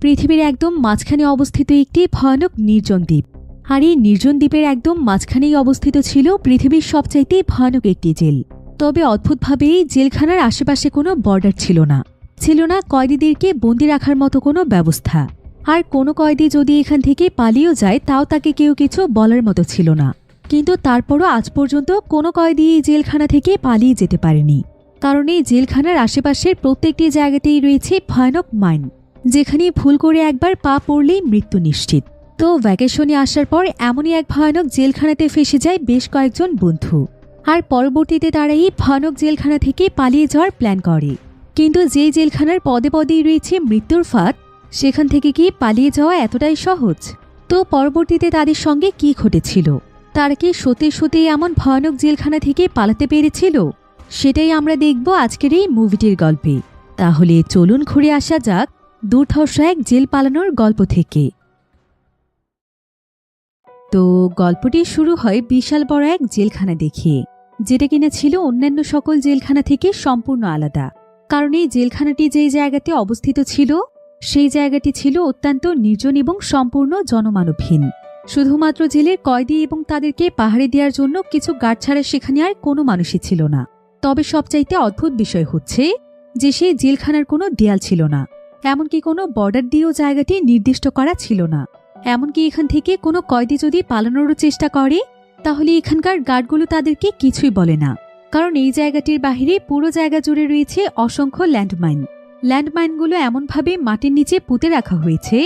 পৃথিবীর একদম মাঝখানে অবস্থিত একটি ভয়ানক নির্জন দ্বীপ। আর এই নির্জন দ্বীপের একদম মাঝখানেই অবস্থিত ছিল পৃথিবীর সবচাইতে ভয়ানক একটি জেল। তবে অদ্ভুতভাবে এই জেলখানার আশেপাশে কোনো বর্ডার ছিল না, ছিল না কয়েদিদেরকে বন্দি রাখার মতো কোনো ব্যবস্থা। আর কোনো কয়েদি যদি এখান থেকে পালিয়েও যায় তাও তাকে কেউ কিছু বলার মতো ছিল না। কিন্তু তারপরও আজ পর্যন্ত কোনো কয়েদি এই জেলখানা থেকে পালিয়ে যেতে পারেনি, কারণ এই জেলখানার আশেপাশের প্রত্যেকটি জায়গাতেই রয়েছে ভয়ানক মাইন, যেখানে ভুল করে একবার পা পড়লেই মৃত্যু নিশ্চিত। তো ভ্যাকেশনে আসার পর এমনই এক ভয়ানক জেলখানাতে ফেসে যায় বেশ কয়েকজন বন্ধু। আর পরবর্তীতে তারা এই ভয়ানক জেলখানা থেকে পালিয়ে যাওয়ার প্ল্যান করে। কিন্তু যেই জেলখানার পদে পদেই রয়েছে মৃত্যুর ফাঁদ, সেখান থেকে কি পালিয়ে যাওয়া এতটাই সহজ? তো পরবর্তীতে তাদের সঙ্গে কি ঘটেছিল? তারা কি সত্যি সত্যি এমন ভয়ানক জেলখানা থেকে পালাতে পেরেছিল? সেটাই আমরা দেখব আজকের এই মুভিটির গল্পে। তাহলে চলুন ঘুরে আসা যাক দুর্ধর্ষ এক জেল পালানোর গল্প থেকে। তো গল্পটি শুরু হয় বিশাল বড় এক জেলখানা দেখিয়ে, যেটা কিনা ছিল অন্যান্য সকল জেলখানা থেকে সম্পূর্ণ আলাদা। কারণ এই জেলখানাটি যেই জায়গাতে অবস্থিত ছিল সেই জায়গাটি ছিল অত্যন্ত নির্জন এবং সম্পূর্ণ জনমানবহীন। শুধুমাত্র জেলের কয়েদি এবং তাদেরকে পাহাড়ে দেওয়ার জন্য কিছু গার্ড ছাড়া সেখানে আর কোনো মানুষই ছিল না। তবে সবচাইতে অদ্ভুত বিষয় হচ্ছে যে সেই জেলখানার কোনো দেয়াল ছিল না, এমনকি কোনো বর্ডার দিয়েও জায়গাটি নির্দিষ্ট করা ছিল না। এমনকি এখান থেকে কোনো কয়েদি যদি পালানোরও চেষ্টা করে তাহলে এখানকার গার্ডগুলো তাদেরকে কিছুই বলে না, কারণ এই জায়গাটির বাহিরে পুরো জায়গা জুড়ে রয়েছে অসংখ্য ল্যান্ডমাইন। ল্যান্ডমাইনগুলো এমনভাবে মাটির নিচে পুঁতে রাখা হয়েছে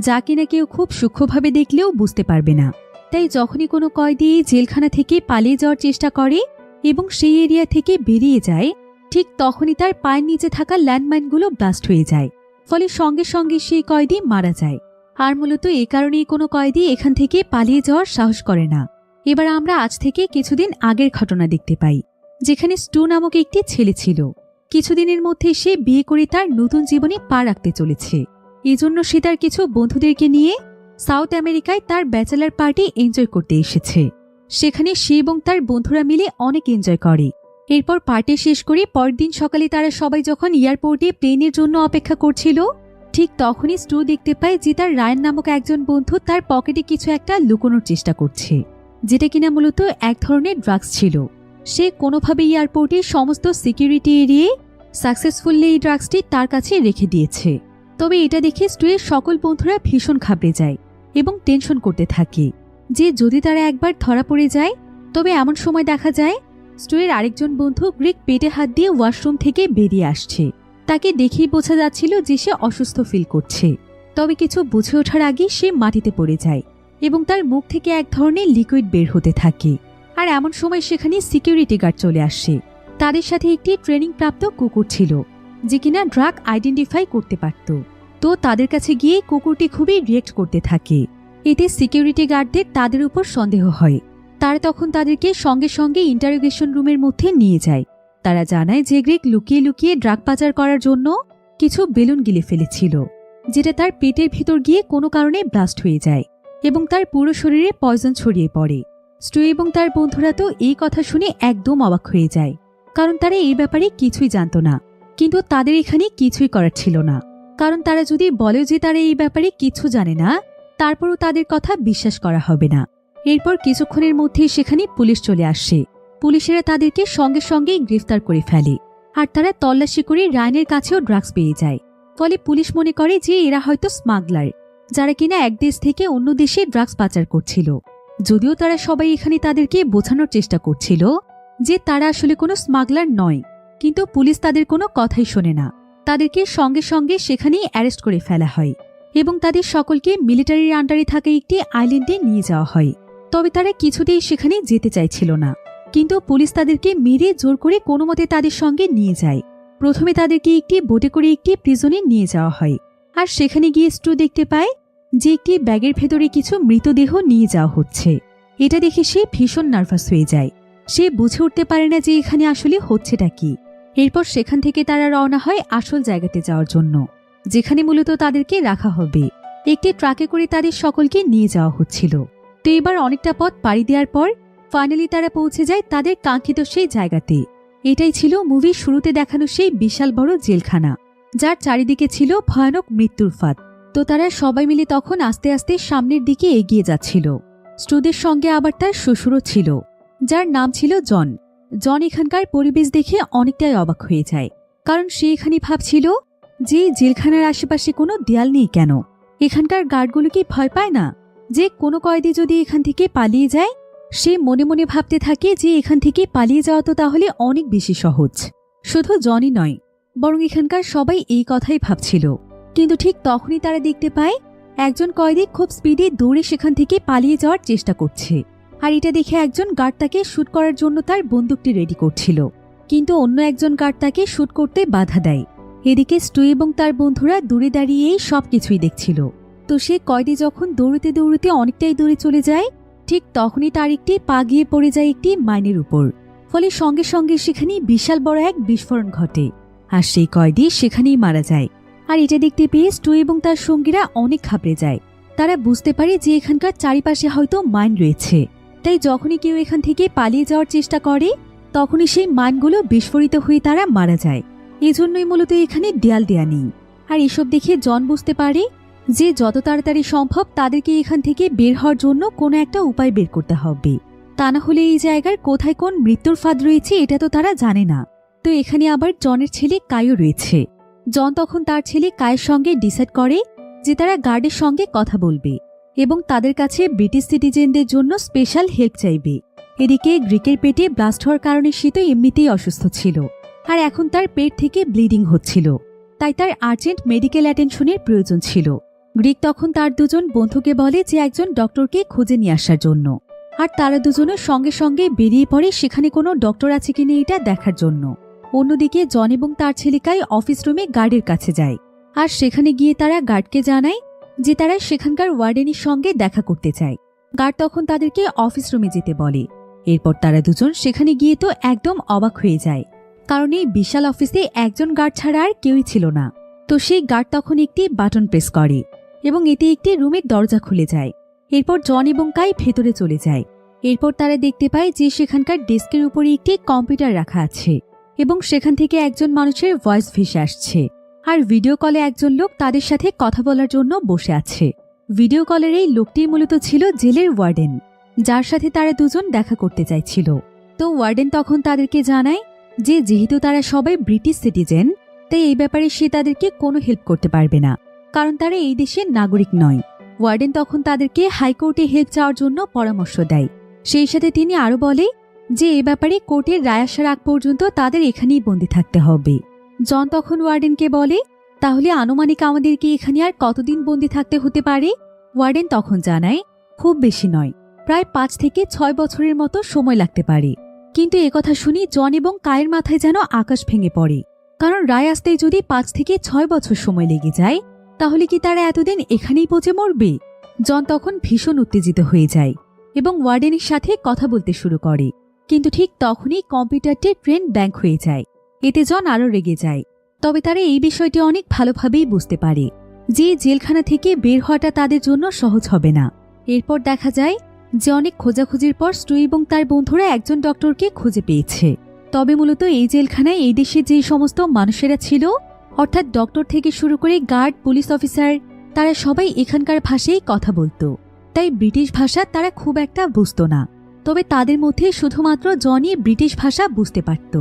যা কিনা কেউ খুব সূক্ষ্মভাবে দেখলেও বুঝতে পারবে না। তাই যখনই কোনো কয়েদি এই জেলখানা থেকে পালিয়ে যাওয়ার চেষ্টা করে এবং সেই এরিয়া থেকে বেরিয়ে যায়, ঠিক তখনই তার পায়ের নিচে থাকা ল্যান্ডমাইনগুলো ব্লাস্ট হয়ে যায়, ফলে সঙ্গে সঙ্গে সেই কয়েদি মারা যায়। আর মূলত এই কারণেই কোনো কয়েদি এখান থেকে পালিয়ে যাওয়ার সাহস করে না। এবার আমরা আজ থেকে কিছুদিন আগের ঘটনা দেখতে পাই, যেখানে স্টু নামক একটি ছেলে ছিল। কিছুদিনের মধ্যে সে বিয়ে করে তার নতুন জীবনে পা রাখতে চলেছে। এজন্য সে তার কিছু বন্ধুদেরকে নিয়ে সাউথ আমেরিকায় তার ব্যাচেলার পার্টি এনজয় করতে এসেছে। সেখানে সে এবং তার বন্ধুরা মিলে অনেক এনজয় করে। এরপর পার্টি শেষ করে পরদিন সকালে তারা সবাই যখন এয়ারপোর্টে প্লেনের জন্য অপেক্ষা করছিল, ঠিক তখনই স্টু দেখতে পায় যে তার রায়ান নামক একজন বন্ধু তার পকেটে কিছু একটা লুকোনোর চেষ্টা করছে, যেটা কিনা মূলত এক ধরনের ড্রাগস ছিল। সে কোনোভাবে এয়ারপোর্টের সমস্ত সিকিউরিটি এড়িয়ে সাকসেসফুলি এই ড্রাগসটি তার কাছে রেখে দিয়েছে। তবে এটা দেখে স্টুয়ের সকল বন্ধুরা ভীষণ ঘাবড়ে যায় এবং টেনশন করতে থাকে যে যদি তারা একবার ধরা পড়ে যায়। তবে এমন সময় দেখা যায় স্টুয়ের আরেকজন বন্ধু গ্রেগ পেটে হাত দিয়ে ওয়াশরুম থেকে বেরিয়ে আসছে। তাকে দেখেই বোঝা যাচ্ছিল যে সে অসুস্থ ফিল করছে। তবে কিছু বুঝে ওঠার আগেই সে মাটিতে পড়ে যায় এবং তার মুখ থেকে এক ধরনের লিকুইড বের হতে থাকে। আর এমন সময় সেখানে সিকিউরিটি গার্ড চলে আসে। তাদের সাথে একটি ট্রেনিং প্রাপ্ত কুকুর ছিল, যে কিনা ড্রাগ আইডেন্টিফাই করতে পারত। তো তাদের কাছে গিয়ে কুকুরটি খুবই রিয়েক্ট করতে থাকে। এতে সিকিউরিটি গার্ডদের তাদের উপর সন্দেহ হয়। তারা তখন তাদেরকে সঙ্গে সঙ্গে ইন্টারোগেশন রুমের মধ্যে নিয়ে যায়। তারা জানায় যে গ্রেগ লুকিয়ে লুকিয়ে ড্রাগ পাচার করার জন্য কিছু বেলুন গিলে ফেলেছিল, যেটা তার পেটের ভিতর গিয়ে কোনো কারণে ব্লাস্ট হয়ে যায় এবং তার পুরো শরীরে পয়জন ছড়িয়ে পড়ে। স্টু এবং তার বন্ধুরা তো এই কথা শুনে একদম অবাক হয়ে যায়, কারণ তারা এই ব্যাপারে কিছুই জানত না। কিন্তু তাদের এখানে কিছুই করার ছিল না, কারণ তারা যদি বলে যে তারা এই ব্যাপারে কিছু জানে না, তারপরও তাদের কথা বিশ্বাস করা হবে না। এরপর কিছুক্ষণের মধ্যেই সেখানে পুলিশ চলে আসে। পুলিশেরা তাদেরকে সঙ্গে সঙ্গেই গ্রেফতার করে ফেলে। আর তারা তল্লাশি করে রায়ানের কাছেও ড্রাগস পেয়ে যায়। ফলে পুলিশ মনে করে যে এরা হয়তো স্মাগলার, যারা কিনা এক দেশ থেকে অন্য দেশে ড্রাগস পাচার করছিল। যদিও তারা সবাই এখানে তাদেরকে বোঝানোর চেষ্টা করছিল যে তারা আসলে কোনো স্মাগলার নয়, কিন্তু পুলিশ তাদের কোনো কথাই শোনে না। তাদেরকে সঙ্গে সঙ্গে সেখানেই অ্যারেস্ট করে ফেলা হয় এবং তাদের সকলকে মিলিটারির আন্ডারে থাকা একটি আইল্যান্ডে নিয়ে যাওয়া হয়। তবে তারা কিছুতেই সেখানে যেতে চাইছিল না, কিন্তু পুলিশ তাদেরকে মেরে জোর করে কোনো মতে তাদের সঙ্গে নিয়ে যায়। প্রথমে তাদেরকে একটি বোটে করে একটি প্রিজনে নিয়ে যাওয়া হয়। আর সেখানে গিয়ে স্টু দেখতে পায় যে একটি ব্যাগের ভেতরে কিছু মৃতদেহ নিয়ে যাওয়া হচ্ছে। এটা দেখে সে ভীষণ নার্ভাস হয়ে যায়। সে বুঝে উঠতে পারে না যে এখানে আসলে হচ্ছেটা কি। এরপর সেখান থেকে তারা রওনা হয় আসল জায়গাতে যাওয়ার জন্য, যেখানে মূলত তাদেরকে রাখা হবে। একটি ট্রাকে করে তাদের সকলকে নিয়ে যাওয়া হচ্ছিল। তো এবার অনেকটা পথ পাড়ি দেওয়ার পর ফাইনালি তারা পৌঁছে যায় তাদের কাঙ্ক্ষিত সেই জায়গাতে। এটাই ছিল মুভির শুরুতে দেখানো সেই বিশাল বড় জেলখানা, যার চারিদিকে ছিল ভয়ানক মৃত্যুর ফাঁদ। তো তো তারা সবাই মিলে তখন আস্তে আস্তে সামনের দিকে এগিয়ে যাচ্ছিল। স্টুদের সঙ্গে আবার তার শ্বশুরও ছিল, যার নাম ছিল জন। জন এখানকার পরিবেশ দেখে অনেকটাই অবাক হয়ে যায়, কারণ সে এখানে ভাবছিল যে জেলখানার আশেপাশে কোনো দেয়াল নেই কেন, এখানকার গার্ডগুলো কি ভয় পায় না যে কোনো কয়েদি যদি এখান থেকে পালিয়ে যায়? সে মনে মনে ভাবতে থাকে যে এখান থেকে পালিয়ে যাওয়া তো তাহলে অনেক বেশি সহজ। শুধু জনই নয়, বরং এখানকার সবাই এই কথাই ভাবছিল। কিন্তু ঠিক তখনই তারা দেখতে পায় একজন কয়েদি খুব স্পিডে দৌড়ে সেখান থেকে পালিয়ে যাওয়ার চেষ্টা করছে। আর এটা দেখে একজন গার্ড তাকে শুট করার জন্য তার বন্দুকটি রেডি করছিল, কিন্তু অন্য একজন গার্ড তাকে শুট করতে বাধা দেয়। এদিকে স্টু এবং তার বন্ধুরা দূরে দাঁড়িয়েই সবকিছুই দেখছিল। তো সে কয়েদি যখন দৌড়তে দৌড়তে অনেকটাই দূরে চলে যায়, ঠিক তখনই তার একটি পা গিয়ে পড়ে যায় একটি মাইনের উপর। ফলে সঙ্গে সঙ্গে সেখানে বিশাল বড় এক বিস্ফোরণ ঘটে, আর সেই কয়েদি সেখানেই মারা যায়। আর এটা দেখতে পেয়ে স্টু এবং তার সঙ্গীরা অনেক ঘাবড়ে যায়। তারা বুঝতে পারে যে এখানকার চারিপাশে হয়তো মাইন রয়েছে, তাই যখনই কেউ এখান থেকে পালিয়ে যাওয়ার চেষ্টা করে তখনই সেই মাইনগুলো বিস্ফোরিত হয়ে তারা মারা যায়। এজন্যই মূলত এখানে দেয়াল দেয়া নেই। আর এসব দেখে জন বুঝতে পারে যে যত তাড়াতাড়ি সম্ভব তাদেরকে এখান থেকে বের হওয়ার জন্য কোনো একটা উপায় বের করতে হবে, তা না হলে এই জায়গার কোথায় কোন মৃত্যুর ফাঁদ রয়েছে এটা তো তারা জানে না। তো এখানে আবার জনের ছেলে কাইও রয়েছে। জন তখন তার ছেলে কায়ের সঙ্গে ডিসাইড করে যে তারা গার্ডের সঙ্গে কথা বলবে এবং তাদের কাছে ব্রিটিশ সিটিজেনদের জন্য স্পেশাল হেল্প চাইবে। এদিকে গ্রিকের পেটে ব্লাস্ট হওয়ার কারণে সে তো এমনিতেই অসুস্থ ছিল, আর এখন তার পেট থেকে ব্লিডিং হচ্ছিল, তাই তার আর্জেন্ট মেডিকেল অ্যাটেনশনের প্রয়োজন ছিল। গ্রিক তখন তার দুজন বন্ধুকে বলে যে একজন ডক্টরকে খুঁজে নিয়ে আসার জন্য, আর তারা দুজনও সঙ্গে সঙ্গে বেরিয়ে পড়ে সেখানে কোনো ডক্টর আছে কিনা এটা দেখার জন্য। অন্যদিকে জন এবং তার ছেলেকাই অফিস রুমে গার্ডের কাছে যায়, আর সেখানে গিয়ে তারা গার্ডকে জানায় যে তারা সেখানকার ওয়ার্ডেনের সঙ্গে দেখা করতে চায়। গার্ড তখন তাদেরকে অফিস রুমে যেতে বলে। এরপর তারা দুজন সেখানে গিয়ে তো একদম অবাক হয়ে যায়, কারণ এই বিশাল অফিসে একজন গার্ড ছাড়া আর কেউই ছিল না। তো সেই গার্ড তখন একটি বাটন প্রেস করে এবং এতে একটি রুমের দরজা খুলে যায়। এরপর জন এবং কাই ভেতরে চলে যায়। এরপর তারা দেখতে পায় যে সেখানকার ডেস্কের উপরে একটি কম্পিউটার রাখা আছে এবং সেখান থেকে একজন মানুষের ভয়েস ভেসে আসছে। আর ভিডিও কলে একজন লোক তাদের সাথে কথা বলার জন্য বসে আছে। ভিডিও কলের এই লোকটি মূলত ছিল জেলের ওয়ার্ডেন, যার সাথে তারা দুজন দেখা করতে চাইছিল। তো ওয়ার্ডেন তখন তাদেরকে জানায় যে যেহেতু তারা সবাই ব্রিটিশ সিটিজেন, তাই এই ব্যাপারে সে তাদেরকে কোনো হেল্প করতে পারবে না, কারণ তারা এই দেশের নাগরিক নয়। ওয়ার্ডেন তখন তাদেরকে হাইকোর্টে হেল্প চাওয়ার জন্য পরামর্শ দেয়। সেই সাথে তিনি আরও বলে যে এ ব্যাপারে কোর্টের রায় আসার আগ পর্যন্ত তাদের এখানেই বন্দী থাকতে হবে। জন তখন ওয়ার্ডেনকে বলে তাহলে আনুমানিক আমাদেরকে এখানে আর কতদিন বন্দী থাকতে হতে পারে? ওয়ার্ডেন তখন জানায় খুব বেশি নয়, প্রায় 5 থেকে 6 বছরের মতো সময় লাগতে পারে। কিন্তু একথা শুনি জন এবং কায়ের মাথায় যেন আকাশ ভেঙে পড়ে, কারণ রায় আসতে যদি 5 থেকে 6 বছর সময় লেগে যায় তাহলে কি তারা এতদিন এখানেই পচে মরবে? জন তখন ভীষণ উত্তেজিত হয়ে যায় এবং ওয়ার্ডেনের সাথে কথা বলতে শুরু করে। কিন্তু ঠিক তখনই কম্পিউটারটি ট্রেন ব্যাংক হয়ে যায়। এতে জন আরও রেগে যায়। তবে তারা এই বিষয়টি অনেক ভালোভাবেই বুঝতে পারে যে জেলখানা থেকে বের হওয়াটা তাদের জন্য সহজ হবে না। এরপর দেখা যায় যে অনেক খোঁজাখুঁজির পর স্টু এবং তার বন্ধুরা একজন ডক্টরকে খুঁজে পেয়েছে। তবে মূলত এই জেলখানায় এই দেশে যে সমস্ত মানুষেরা ছিল, অর্থাৎ ডক্টর থেকে শুরু করে গার্ড, পুলিশ অফিসার, তারা সবাই এখানকার ভাষায় কথা বলতো, তাই ব্রিটিশ ভাষা তারা খুব একটা বুঝতো না। তবে তাদের মধ্যে শুধুমাত্র জনই ব্রিটিশ ভাষা বুঝতে পারত,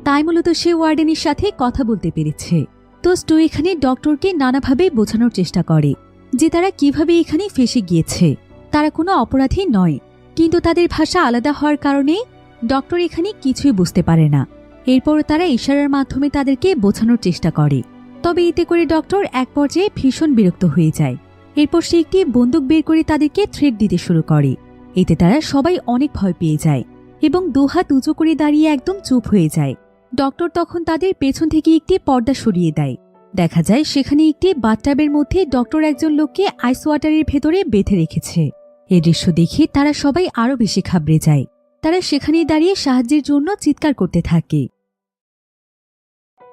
তাই মূলত সে ওয়ার্ডেনের সাথে কথা বলতে পেরেছে। তো স্টু এখানে ডক্টরকে নানাভাবে বোঝানোর চেষ্টা করে যে তারা কিভাবে এখানে ফেঁসে গিয়েছে। তারা কোনো অপরাধী নয়, কিন্তু তাদের ভাষা আলাদা হওয়ার কারণে ডক্টর এখানে কিছুই বুঝতে পারে না। এরপর তারা ইশারার মাধ্যমে তাদেরকে বোঝানোর চেষ্টা করে। তবে এতে করে ডক্টর এক পর্যায়ে ভীষণ বিরক্ত হয়ে যায়। এরপর সে একটি বন্দুক বের করে তাদেরকে থ্রেট দিতে শুরু করে। এতে তারা সবাই অনেক ভয় পেয়ে যায় এবং দুহাত উঁচু করে দাঁড়িয়ে একদম চুপ হয়ে যায়। ডক্টর তখন তাদের পেছন থেকে একটি পর্দা সরিয়ে দেয়। দেখা যায় সেখানে একটি বাথটাবের মধ্যে ডক্টর একজন লোককে আইস ওয়াটারের ভেতরে বেঁধে রেখেছে। এই দৃশ্য দেখে তারা সবাই আরও বেশি ঘাবড়ে যায়। তারা সেখানেই দাঁড়িয়ে সাহায্যের জন্য চিৎকার করতে থাকে।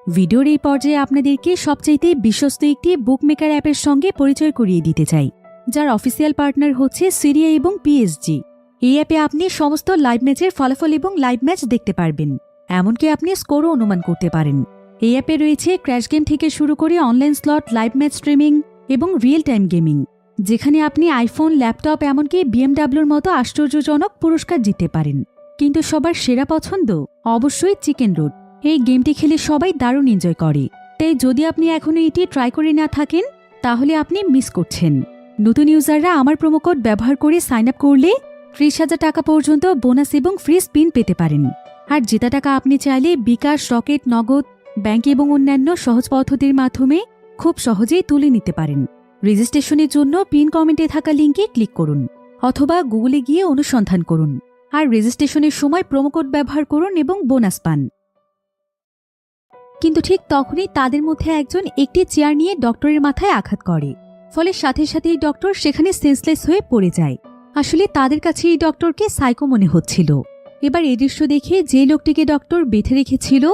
ভিডিওর এই পর্যায়ে আপনাদেরকে সবচাইতে বিশ্বস্ত একটি বুকমেকার অ্যাপের সঙ্গে পরিচয় করিয়ে দিতে চাই, যার অফিসিয়াল পার্টনার হচ্ছে সিরিয়া এবং পিএসজি। এই অ্যাপে আপনি সমস্ত লাইভ ম্যাচের ফলাফল এবং লাইভ ম্যাচ দেখতে পারবেন, এমনকি আপনি স্কোরও অনুমান করতে পারেন। এই অ্যাপে রয়েছে ক্র্যাশ গেম থেকে শুরু করে online slot, live match streaming, এবং রিয়েল টাইম গেমিং, যেখানে আপনি আইফোন, ল্যাপটপ, এমনকি বিএমডাব্লিউর মতো আশ্চর্যজনক পুরস্কার জিততে পারেন। কিন্তু সবার সেরা পছন্দ অবশ্যই চিকেন রুট। এই গেমটি খেলে সবাই দারুণ এনজয় করে, তাই যদি আপনি এখনও এটি ট্রাই করে না থাকেন তাহলে আপনি মিস করছেন। নতুন ইউজাররা আমার প্রোমো কোড ব্যবহার করে সাইন আপ করলে 30,000 টাকা পর্যন্ত বোনাস এবং ফ্রি স্পিন পেতে পারেন। আর জেতা টাকা আপনি চাইলে বিকাশ, রকেট, নগদ, ব্যাংক এবং অন্যান্য সহজ পদ্ধতির মাধ্যমে খুব সহজেই তুলে নিতে পারেন। রেজিস্ট্রেশনের জন্য পিন কমেন্টে থাকা লিঙ্কে ক্লিক করুন অথবা গুগলে গিয়ে অনুসন্ধান করুন। আর রেজিস্ট্রেশনের সময় প্রোমো কোড ব্যবহার করুন এবং বোনাস পান। কিন্তু ঠিক তখনই তাদের মধ্যে একজন একটি চেয়ার নিয়ে ডক্টরের মাথায় আঘাত করে, ফলে সাথে সাথেই ডক্টর সেখানে সেন্সলেস হয়ে পড়ে যায়। আসলে তাদের কাছে এই ডক্টরকে সাইকো মনে হচ্ছিল। এবার এই দৃশ্য দেখে যে লোকটিকে ডক্টর বেঁধে রেখেছিল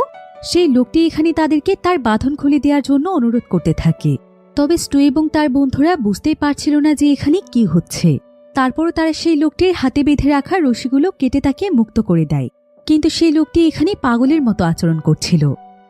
সেই লোকটি এখানে তাদেরকে তার বাঁধন খুলে দেওয়ার জন্য অনুরোধ করতে থাকে। তবে স্টু এবং তার বন্ধুরা বুঝতেই পারছিল না যে এখানে কি হচ্ছে। তারপরও তারা সেই লোকটির হাতে বেঁধে রাখা রশিগুলো কেটে তাকে মুক্ত করে দেয়। কিন্তু সেই লোকটি এখানে পাগলের মতো আচরণ করছিল।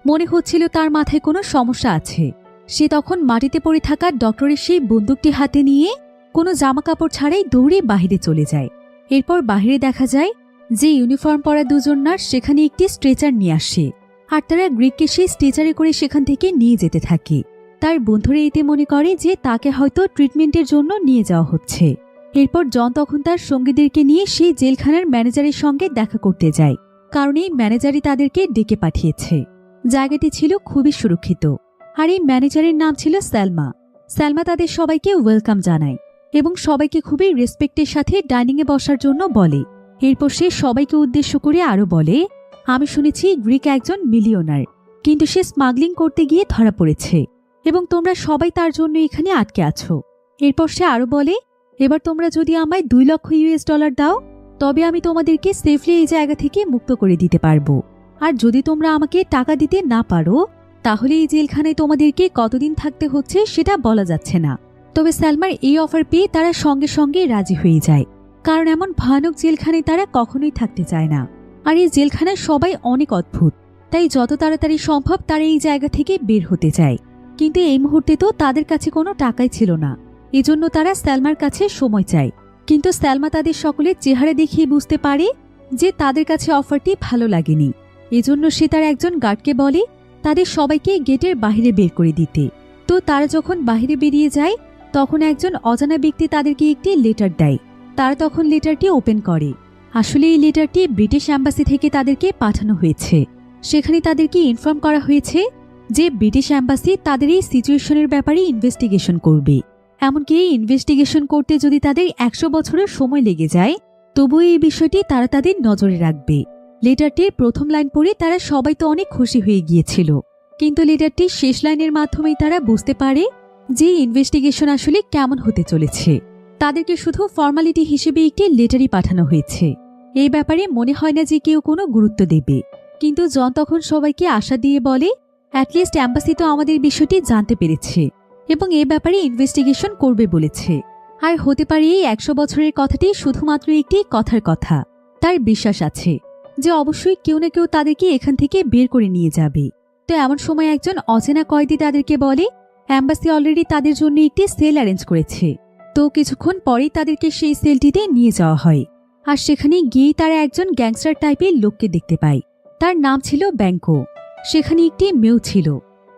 মনে হচ্ছিল তার মাথায় কোনো সমস্যা আছে। সে তখন মাটিতে পড়ে থাকা ডক্টরের সেই বন্দুকটি হাতে নিয়ে কোনো জামা কাপড় ছাড়াই দৌড়ে বাহিরে চলে যায়। এরপর বাহিরে দেখা যায় যে ইউনিফর্ম পরা দুজন নার্স সেখানে একটি স্ট্রেচার নিয়ে আসে, আর তারা গ্রিককে সেই স্ট্রেচারে করে সেখান থেকে নিয়ে যেতে থাকে। তার বন্ধুরা এতে মনে করে যে তাকে হয়তো ট্রিটমেন্টের জন্য নিয়ে যাওয়া হচ্ছে। এরপর জন তখন তার সঙ্গীদেরকে নিয়ে সেই জেলখানার ম্যানেজারের সঙ্গে দেখা করতে যায়, কারণ এই ম্যানেজারই তাদেরকে ডেকে পাঠিয়েছে। জায়গাটি ছিল খুবই সুরক্ষিত, আর এই ম্যানেজারের নাম ছিল সালমা। সালমা তাদের সবাইকে ওয়েলকাম জানায় এবং সবাইকে খুবই রেসপেক্টের সাথে ডাইনিংয়ে বসার জন্য বলে। এরপর সে সবাইকে উদ্দেশ্য করে আরও বলে, আমি শুনেছি গ্রিক একজন মিলিয়নার, কিন্তু সে স্মাগলিং করতে গিয়ে ধরা পড়েছে এবং তোমরা সবাই তার জন্য এখানে আটকে আছো। এরপর সে আরও বলে, এবার তোমরা যদি আমায় 2 লক্ষ US ডলার দাও তবে আমি তোমাদেরকে সেফলি এই জায়গা থেকে মুক্ত করে দিতে পারবো। আর যদি তোমরা আমাকে টাকা দিতে না পারো তাহলে এই জেলখানায় তোমাদেরকে কতদিন থাকতে হচ্ছে সেটা বলা যাচ্ছে না। তবে সালমার এই অফার পেয়ে তারা সঙ্গে সঙ্গে রাজি হয়ে যায়, কারণ এমন ভয়ানক জেলখানায় তারা কখনোই থাকতে চায় না। আর এই জেলখানায় সবাই অনেক অদ্ভুত, তাই যত তাড়াতাড়ি সম্ভব তারা এই জায়গা থেকে বের হতে চায়। কিন্তু এই মুহূর্তে তো তাদের কাছে কোনো টাকাই ছিল না, এজন্য তারা সালমার কাছে সময় চায়। কিন্তু সালমা তাদের সকলের চেহারা দেখিয়ে বুঝতে পারে যে তাদের কাছে অফারটি ভালো লাগেনি। এজন্য সে তার একজন গার্ডকে বলে তাদের সবাইকে গেটের বাইরে বের করে দিতে। তো তারা যখন বাইরে বেরিয়ে যায় তখন একজন অজানা ব্যক্তি তাদেরকে একটি লেটার দেয়। তারা তখন লেটারটি ওপেন করে। আসলে এই লেটারটি ব্রিটিশ অ্যাম্বাসি থেকে তাদেরকে পাঠানো হয়েছে। সেখানে তাদেরকে ইনফর্ম করা হয়েছে যে ব্রিটিশ অ্যাম্বাসি তাদের এই সিচুয়েশনের ব্যাপারে ইনভেস্টিগেশন করবে। এমনকি এই ইনভেস্টিগেশন করতে যদি তাদের 100 বছরের সময় লেগে যায় তবুও এই বিষয়টি তারা তাদের নজরে রাখবে। লেটারটির প্রথম লাইন পড়ে তারা সবাই তো অনেক খুশি হয়ে গিয়েছিল, কিন্তু লেটারটির শেষ লাইনের মাধ্যমেই তারা বুঝতে পারে যে ইনভেস্টিগেশন আসলে কেমন হতে চলেছে। তাদেরকে শুধু ফর্মালিটি হিসেবে একটি লেটারই পাঠানো হয়েছে। এই ব্যাপারে মনে হয় না যে কেউ কোনো গুরুত্ব দেবে। কিন্তু জন তখন সবাইকে আশা দিয়ে বলে, অ্যাটলিস্ট অ্যাম্বাসি তো আমাদের বিষয়টি জানতে পেরেছে এবং এ ব্যাপারে ইনভেস্টিগেশন করবে বলেছে। আর হতে পারে এই 100 বছরের কথাটি শুধুমাত্র একটি কথার কথা। তার বিশ্বাস আছে যে অবশ্যই কেউ না কেউ তাদেরকে এখান থেকে বের করে নিয়ে যাবে। তো এমন সময় একজন অচেনা কয়েদি তাদেরকে বলে অ্যাম্বাসি অলরেডি তাদের জন্য একটি সেল অ্যারেঞ্জ করেছে। তো কিছুক্ষণ পরেই তাদেরকে সেই সেলটিতে নিয়ে যাওয়া হয়। আর সেখানে গিয়েই তারা একজন গ্যাংস্টার টাইপের লোককে দেখতে পায়। তার নাম ছিল ব্যাংকো। সেখানে একটি মেয়েও ছিল।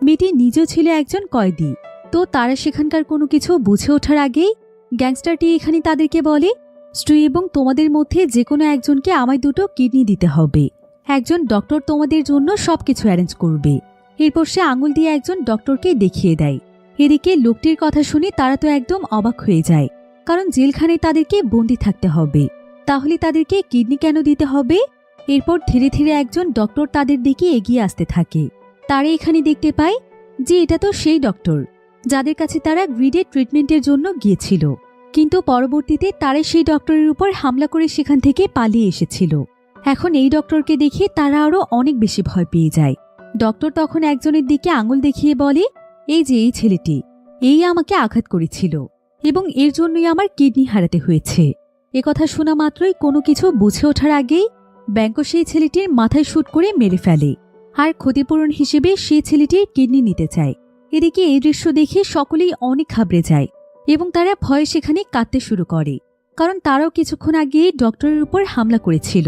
মেয়েটি নিজেও ছিল একজন কয়েদি। তো তারা সেখানকার কোনো কিছু বুঝে ওঠার আগেই গ্যাংস্টারটি এখানে তাদেরকে বলে, স্টু এবং তোমাদের মধ্যে যে কোনো একজনকে আমায় 2টো কিডনি দিতে হবে। একজন ডক্টর তোমাদের জন্য সবকিছু অ্যারেঞ্জ করবে। এরপর সে আঙুল দিয়ে একজন ডক্টরকে দেখিয়ে দেয়। এদিকে লোকটির কথা শুনে তারা তো একদম অবাক হয়ে যায়, কারণ জেলখানায় তাদেরকে বন্দি থাকতে হবে, তাহলে তাদেরকে কিডনি কেন দিতে হবে? এরপর ধীরে ধীরে একজন ডক্টর তাদের দিকে এগিয়ে আসতে থাকে। তারা এখানে দেখতে পায় যে এটা তো সেই ডক্টর যাদের কাছে তারা গ্রিডের ট্রিটমেন্টের জন্য গিয়েছিল, কিন্তু পরবর্তীতে তারা সেই ডক্টরের উপর হামলা করে সেখান থেকে পালিয়ে এসেছিল। এখন এই ডক্টরকে দেখে তারা আরও অনেক বেশি ভয় পেয়ে যায়। ডক্টর তখন একজনের দিকে আঙুল দেখিয়ে বলে, এই যে এই ছেলেটি, এই আমাকে আঘাত করেছিল এবং এর জন্যই আমার কিডনি হারাতে হয়েছে। একথা শোনা মাত্রই কোনো কিছু বুঝে ওঠার আগেই ব্যাংকো সেই ছেলেটির মাথায় শুট করে মেরে ফেলে। আর ক্ষতিপূরণ হিসেবে সেই ছেলেটির কিডনি নিতে চায়। এদিকে এই দৃশ্য দেখে সকলেই অনেক ঘাবড়ে যায় এবং তারা ভয়ে সেখানে কাঁদতে শুরু করে, কারণ তারাও কিছুক্ষণ আগে ডক্টরের উপর হামলা করেছিল।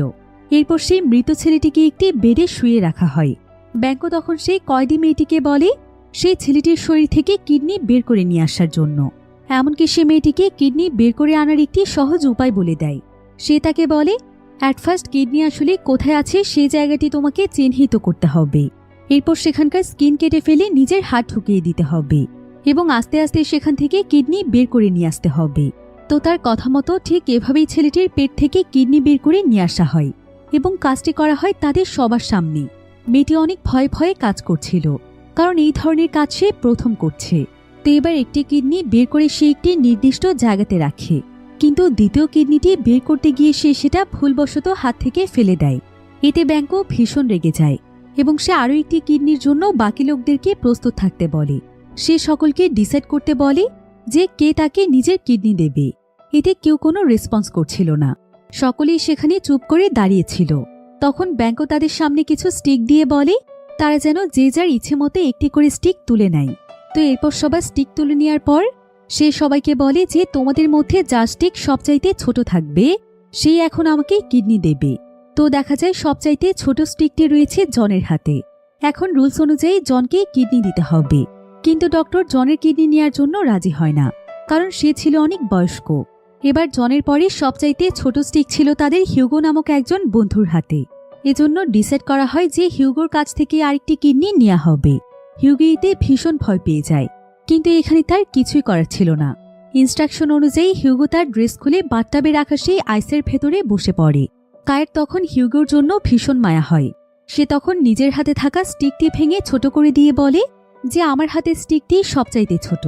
এরপর সেই মৃত ছেলেটিকে একটি বেডে শুয়ে রাখা হয়। ব্যাংকো তখন সেই কয়েদি মেয়েটিকে বলে সেই ছেলেটির শরীর থেকে কিডনি বের করে নিয়ে আসার জন্য। এমনকি সে মেয়েটিকে কিডনি বের করে আনার একটি সহজ উপায় বলে দেয়। সে তাকে বলে, অ্যাট ফার্স্ট কিডনি আসলে কোথায় আছে সেই জায়গাটি তোমাকে চিহ্নিত করতে হবে। এরপর সেখানকার স্কিন কেটে ফেলে নিজের হাত ঢুকিয়ে দিতে হবে এবং আস্তে আস্তে সেখান থেকে কিডনি বের করে নিয়ে আসতে হবে। তো তার কথা মতো ঠিক এভাবেই ছেলেটির পেট থেকে কিডনি বের করে নিয়ে আসা হয় এবং কাজটি করা হয় তাদের সবার সামনে। মেয়েটি অনেক ভয়ে ভয়ে কাজ করছিল, কারণ এই ধরনের কাজ সে প্রথম করছে। তো এবার একটি কিডনি বের করে সে একটি নির্দিষ্ট জায়গাতে রাখে, কিন্তু দ্বিতীয় কিডনিটি বের করতে গিয়ে সে সেটা ভুলবশত হাত থেকে ফেলে দেয়। এতে ব্যাংকো ভীষণ রেগে যায় এবং সে আরও একটি কিডনির জন্য বাকি লোকদেরকে প্রস্তুত থাকতে বলে। সে সকলকে ডিসাইড করতে বলে যে কে তাকে নিজের কিডনি দেবে। এতে কেউ কোনো রেসপন্স করছিল না, সকলেই সেখানে চুপ করে দাঁড়িয়েছিল। তখন ব্যাংকো তাদের সামনে কিছু স্টিক দিয়ে বলে তারা যেন যে যার ইচ্ছে মতো একটি করে স্টিক তুলে নেয়। তো এরপর সবাই স্টিক তুলে নেওয়ার পর সে সবাইকে বলে যে তোমাদের মধ্যে যার স্টিক সবচাইতে ছোট থাকবে সেই এখন আমাকে কিডনি দেবে। তো দেখা যায় সবচাইতে ছোট স্টিকটি রয়েছে জনের হাতে। এখন রুলস অনুযায়ী জনকে কিডনি দিতে হবে, কিন্তু ডক্টর জনের কিডনি নেওয়ার জন্য রাজি হয় না, কারণ সে ছিল অনেক বয়স্ক। এবার জনের পরে সবচাইতে ছোট স্টিক ছিল তাদের হিউগো নামক একজন বন্ধুর হাতে। এজন্য ডিসাইড করা হয় যে হিউগোর কাছ থেকে আরেকটি কিডনি নেওয়া হবে। হিউগো এতে ভীষণ ভয় পেয়ে যায়, কিন্তু এখানে তার কিছুই করার ছিল না। ইনস্ট্রাকশন অনুযায়ী হিউগো তার ড্রেস খুলে বাথটাবে রাখা সেই আইসের ভেতরে বসে পড়ে। কায়ের তখন হিউগোর জন্য ভীষণ মায়া হয়। সে তখন নিজের হাতে থাকা স্টিকটি ভেঙে ছোট করে দিয়ে বলে যে আমার হাতে স্টিকটি সবচাইতে ছোট,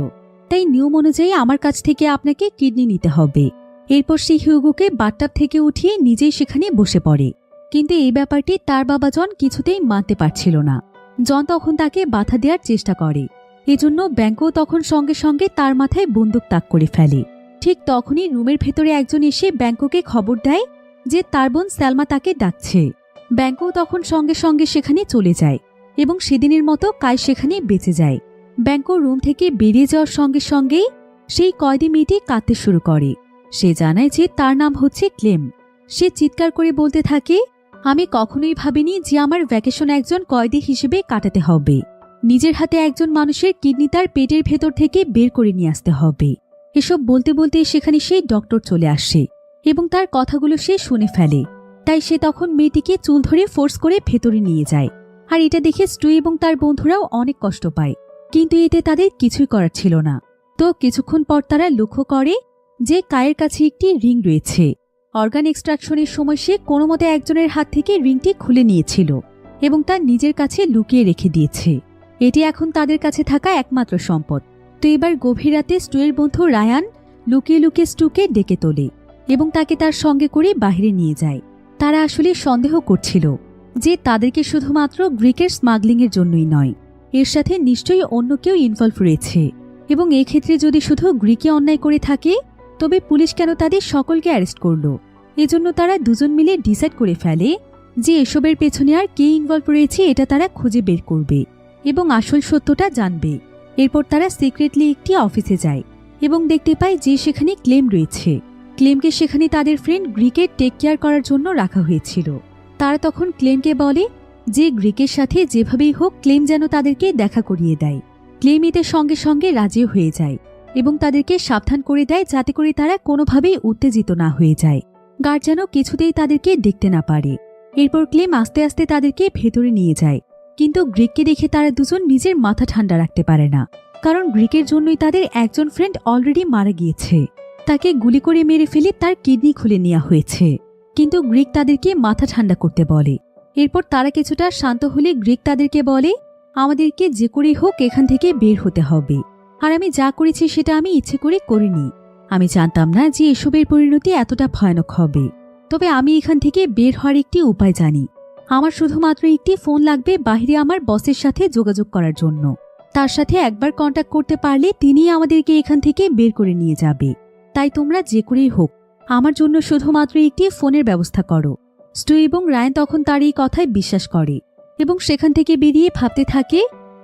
তাই নিয়ম অনুযায়ী আমার কাছ থেকে আপনাকে কিডনি নিতে হবে। এরপর সে হিউগোকে বাথটাব থেকে উঠিয়ে নিজেই সেখানে বসে পড়ে, কিন্তু এই ব্যাপারটি তার বাবা জন কিছুতেই মানতে পারছিল না। জন তখন তাকে বাধা দেওয়ার চেষ্টা করে। এজন্য ব্যাংকো তখন সঙ্গে সঙ্গে তার মাথায় বন্দুক তাক করে ফেলে। ঠিক তখনই রুমের ভেতরে একজন এসে ব্যাংকোকে খবর দেয় যে তার বোন সালমা তাকে ডাকছে। ব্যাংকো তখন সঙ্গে সঙ্গে সেখানে চলে যায় এবং সেদিনের মতো কায় সেখানে বেঁচে যায়। ব্যাংকো রুম থেকে বেরিয়ে যাওয়ার সঙ্গে সঙ্গেই সেই কয়েদি মেয়েটি কাঁদতে শুরু করে। সে জানায় যে তার নাম হচ্ছে ক্লেম। সে চিৎকার করে বলতে থাকে, আমি কখনোই ভাবিনি যে আমার ভ্যাকেশন একজন কয়েদি হিসেবে কাটাতে হবে। নিজের হাতে একজন মানুষের কিডনি তার পেটের ভেতর থেকে বের করে নিয়ে আসতে হবে। এসব বলতে বলতে সেখানে সেই ডক্টর চলে আসে এবং তার কথাগুলো সে শুনে ফেলে। তাই সে তখন মেয়েটিকে চুল ধরে ফোর্স করে ভেতরে নিয়ে যায়। আর এটা দেখে স্টু এবং তার বন্ধুরাও অনেক কষ্ট পায়, কিন্তু এতে তাদের কিছুই করার ছিল না। তো কিছুক্ষণ পর তারা লক্ষ্য করে যে কায়ের কাছে একটি রিং রয়েছে। অর্গান এক্সট্রাকশনের সময় সে কোনো মতে একজনের হাত থেকে রিংটি খুলে নিয়েছিল এবং তার নিজের কাছে লুকিয়ে রেখে দিয়েছে। এটি এখন তাদের কাছে থাকা একমাত্র সম্পদ। তো এবার গভীর রাতে স্টুয়ের বন্ধু রায়ান লুকিয়ে লুকিয়ে স্টুকে ডেকে তোলে এবং তাকে তার সঙ্গে করে বাইরে নিয়ে যায়। তারা আসলে সন্দেহ করছিল যে তাদেরকে শুধুমাত্র গ্রিকের স্মাগলিংয়ের জন্যই নয়, এর সাথে নিশ্চয়ই অন্য কেউ ইনভলভ রয়েছে, এবং এক্ষেত্রে যদি শুধু গ্রিকে অন্যায় করে থাকে তবে পুলিশ কেন তাদের সকলকে অ্যারেস্ট করল। এজন্য তারা দুজন মিলে ডিসাইড করে ফেলে যে এসবের পেছনে আর কে ইনভলভ রয়েছে এটা তারা খুঁজে বের করবে এবং আসল সত্যটা জানবে। এরপর তারা সিক্রেটলি একটি অফিসে যায় এবং দেখতে পায় যে সেখানে ক্লেম রয়েছে। ক্লেমকে সেখানে তাদের ফ্রেন্ড গ্রিকের টেক কেয়ার করার জন্য রাখা হয়েছিল। তারা তখন ক্লেমকে বলে যে গ্রিকের সাথে যেভাবেই হোক ক্লেম যেন তাদেরকে দেখা করিয়ে দেয়। ক্লেম এতে সঙ্গে সঙ্গে রাজি হয়ে যায় এবং তাদেরকে সাবধান করে দেয় যাতে করে তারা কোনোভাবেই উত্তেজিত না হয়ে যায়, গার্ড যেন কিছুতেই তাদেরকে দেখতে না পারে। এরপর ক্লেম আস্তে আস্তে তাদেরকে ভেতরে নিয়ে যায়, কিন্তু গ্রিককে দেখে তারা দুজন নিজের মাথা ঠান্ডা রাখতে পারে না, কারণ গ্রিকের জন্যই তাদের একজন ফ্রেন্ড অলরেডি মারা গিয়েছে। তাকে গুলি করে মেরে ফেলে তার কিডনি খুলে নেওয়া হয়েছে। কিন্তু গ্রিক তাদেরকে মাথা ঠান্ডা করতে বলে। এরপর তারা কিছুটা শান্ত হলে গ্রিক তাদেরকে বলে, আমাদেরকে যে করেই হোক এখান থেকে বের হতে হবে, আর আমি যা করেছি সেটা আমি ইচ্ছে করে করিনি। আমি জানতাম না যে এসবের পরিণতি এতটা ভয়ানক হবে, তবে আমি এখান থেকে বের হওয়ার একটি উপায় জানি। আমার শুধুমাত্র একটি ফোন লাগবে বাইরে আমার বসের সাথে যোগাযোগ করার জন্য। তার সাথে একবার কন্ট্যাক্ট করতে পারলে তিনি আমাদেরকে এখান থেকে বের করে নিয়ে যাবে। তাই তোমরা যে করেই হোক আমার জন্য শুধুমাত্র একটি ফোনের ব্যবস্থা করো। স্টু এবং রায়ান তখন তার এই কথায় বিশ্বাস করে এবং সেখান থেকে বেরিয়ে ভাবতে থাকে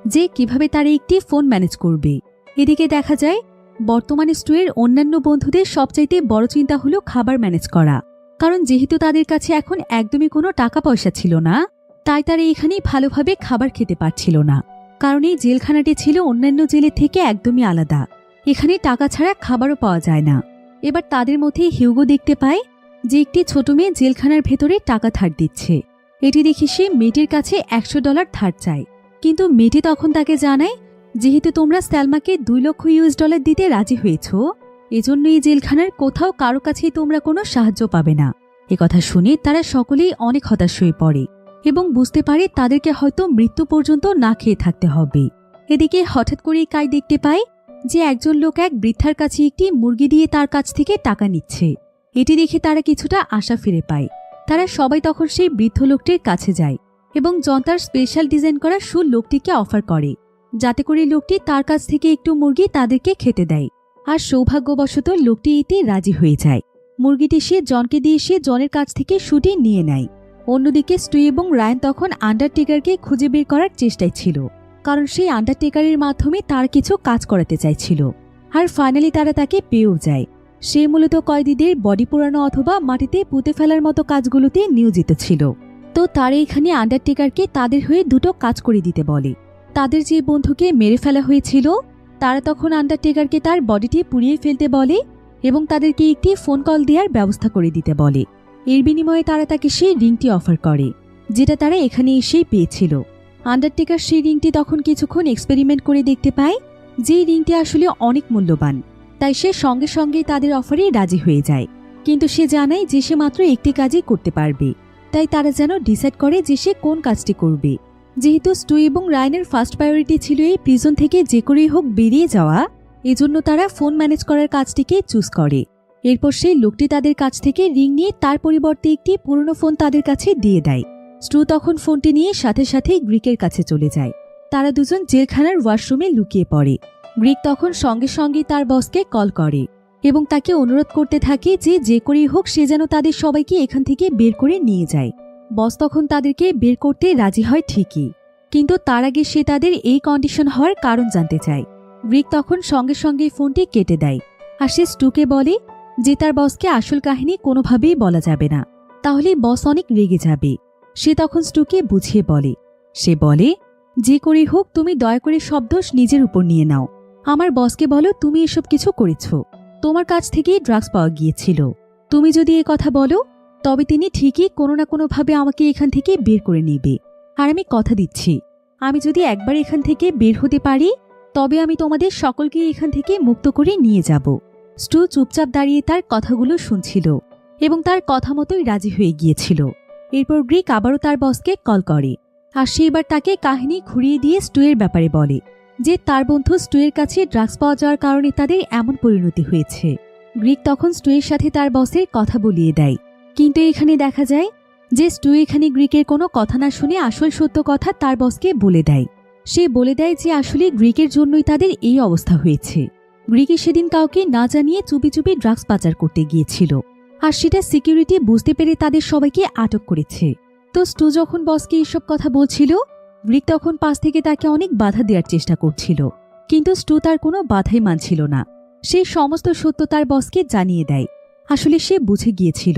যে কিভাবে তারা একটি ফোন ম্যানেজ করবে। এদিকে দেখা যায় বর্তমানে স্টুয়ের অন্যান্য বন্ধুদের সবচাইতে বড় চিন্তা হলো খাবার ম্যানেজ করা, কারণ যেহেতু তাদের কাছে এখন একদমই কোনো টাকা পয়সা ছিল না, তাই তারা এখানেই ভালোভাবে খাবার খেতে পারছিল না। কারণ এই জেলখানাটি ছিল অন্যান্য জেলের থেকে একদমই আলাদা, এখানে টাকা ছাড়া খাবারও পাওয়া যায় না। এবার তাদের মধ্যে হিউগো দেখতে পায় যে একটি ছোট মেয়ে জেলখানার ভেতরে টাকা ধার দিচ্ছে। এটি দেখে সে মেয়েটির কাছে $100 ধার চায়, কিন্তু মেয়েটি তখন তাকে জানায় যেহেতু তোমরা স্যালমাকে $2 লক্ষ দিতে রাজি হয়েছ, এজন্য এই জেলখানার কোথাও কারো কাছেই তোমরা কোনো সাহায্য পাবে না। একথা শুনে তারা সকলেই অনেক হতাশ হয়ে পড়ে এবং বুঝতে পারে তাদেরকে হয়তো মৃত্যু পর্যন্ত না খেয়ে থাকতে হবে। এদিকে হঠাৎ করেই কাই দেখতে পায় যে একজন লোক এক বৃদ্ধার কাছে একটি মুরগি দিয়ে তার কাছ থেকে টাকা নিচ্ছে। এটি দেখে তারা কিছুটা আশা ফিরে পায়। তারা সবাই তখন সেই বৃদ্ধ লোকটির কাছে যায় এবং জনতার স্পেশাল ডিজাইন করা শুল লোকটিকে অফার করে, যাতে করে লোকটি তার কাছ থেকে একটু মুরগি তাদেরকে খেতে দেয়। আর সৌভাগ্যবশত লোকটি এতে রাজি হয়ে যায়। মুরগিটি সে জনকে দিয়ে সে জনের কাছ থেকে শুটি নিয়ে নেয়। অন্যদিকে স্টু এবং রায়ান তখন আন্ডারটেকারকে খুঁজে বের করার চেষ্টায় ছিল, কারণ সেই আন্ডারটেকারের মাধ্যমে তার কিছু কাজ করাতে চাইছিল। আর ফাইনালি তারা তাকে পেয়েও যায়। সে মূলত কয়েদিদের বডি পোড়ানো অথবা মাটিতে পুঁতে ফেলার মতো কাজগুলোতে নিয়োজিত ছিল। তো তারা এখানে আন্ডারটেকারকে তাদের হয়ে দুটো কাজ করে দিতে বলে। তাদের যে বন্ধুকে মেরে ফেলা হয়েছিল তারা তখন আন্ডারটেকারকে তার বডিটি পুড়িয়ে ফেলতে বলে এবং তাদেরকে একটি ফোন কল দেওয়ার ব্যবস্থা করে দিতে বলে। এর বিনিময়ে তারা তাকে সেই রিংটি অফার করে, যেটা তারা এখানে এসেই পেয়েছিল। আন্ডারটেকার সেই রিংটি তখন কিছুক্ষণ এক্সপেরিমেন্ট করে দেখতে পায় যে রিংটি আসলে অনেক মূল্যবান, তাই সে সঙ্গে সঙ্গেই তাদের অফারে রাজি হয়ে যায়। কিন্তু সে জানায় যে সে মাত্র একটি কাজই করতে পারবে, তাই তারা যেন ডিসাইড করে যে সে কোন কাজটি করবে। যেহেতু স্টু এবং রায়ানের ফার্স্ট প্রায়োরিটি ছিল এই প্রিজন থেকে যে করেই হোক বেরিয়ে যাওয়া, এজন্য তারা ফোন ম্যানেজ করার কাজটিকে চুজ করে। এরপর সেই লোকটি তাদের কাছ থেকে রিং নিয়ে তার পরিবর্তে একটি পুরনো ফোন তাদের কাছে দিয়ে দেয়। স্টু তখন ফোনটি নিয়ে সাথে সাথেই গ্রিকের কাছে চলে যায়। তারা দুজন জেলখানার ওয়াশরুমে লুকিয়ে পড়ে। গ্রিক তখন সঙ্গে সঙ্গে তার বসকে কল করে এবং তাকে অনুরোধ করতে থাকে যে করেই হোক সে যেন তাদের সবাইকে এখান থেকে বের করে নিয়ে যায়। বস তখন তাদেরকে বের করতে রাজি হয় ঠিকই, কিন্তু তার আগে সে তাদের এই কন্ডিশন হওয়ার কারণ জানতে চায়। গ্রিক তখন সঙ্গে সঙ্গে ফোনটি কেটে দেয় আর সে স্টুকে বলে যে তার বসকে আসল কাহিনী কোনোভাবেই বলা যাবে না, তাহলে বস অনেক রেগে যাবে। সে তখন স্টুকে বুঝিয়ে বলে, সে বলে যে করেই হোক তুমি দয়া করে সব দোষ নিজের উপর নিয়ে নাও। আমার বসকে বলো তুমি এসব কিছু করেছ, তোমার কাছ থেকেই ড্রাগস পাওয়া গিয়েছিল। তুমি যদি এ কথা বলো তবে তিনি ঠিকই কোনো না কোনোভাবে আমাকে এখান থেকে বের করে নেবে। আর আমি কথা দিচ্ছি, আমি যদি একবার এখান থেকে বের হতে পারি তবে আমি তোমাদের সকলকে এখান থেকে মুক্ত করে নিয়ে যাব। স্টু চুপচাপ দাঁড়িয়ে তার কথাগুলো শুনছিল এবং তার কথা মতোই রাজি হয়ে গিয়েছিল। এরপর গ্রিক আবারও তার বসকে কল করে আর সে এবার তাকে কাহিনী ঘুরিয়ে দিয়ে স্টুয়ের ব্যাপারে বলে যে তার বন্ধু স্টুয়ের কাছে ড্রাগস পাওয়া যাওয়ার কারণে তাদের এমন পরিণতি হয়েছে। গ্রিক তখন স্টুয়ের সাথে তার বসের কথা বলিয়ে দেয়, কিন্তু এখানে দেখা যায় যে স্টু এখানে গ্রিকের কোনো কথা না শুনে আসল সত্য কথা তার বসকে বলে দেয়। সে বলে দেয় যে আসলে গ্রিকের জন্যই তাদের এই অবস্থা হয়েছে। গ্রিকে সেদিন কাউকে না জানিয়ে চুপি চুপি ড্রাগস পাচার করতে গিয়েছিল আর সেটা সিকিউরিটি বুঝতে পেরে তাদের সবাইকে আটক করেছে। তো স্টু যখন বসকে এইসব কথা বলছিল, গ্রিক তখন পাশ থেকে তাকে অনেক বাধা দেওয়ার চেষ্টা করছিল, কিন্তু স্টু তার কোনো বাধাই মানছিল না। সে সমস্ত সত্য তার বসকে জানিয়ে দেয়। আসলে সে বুঝে গিয়েছিল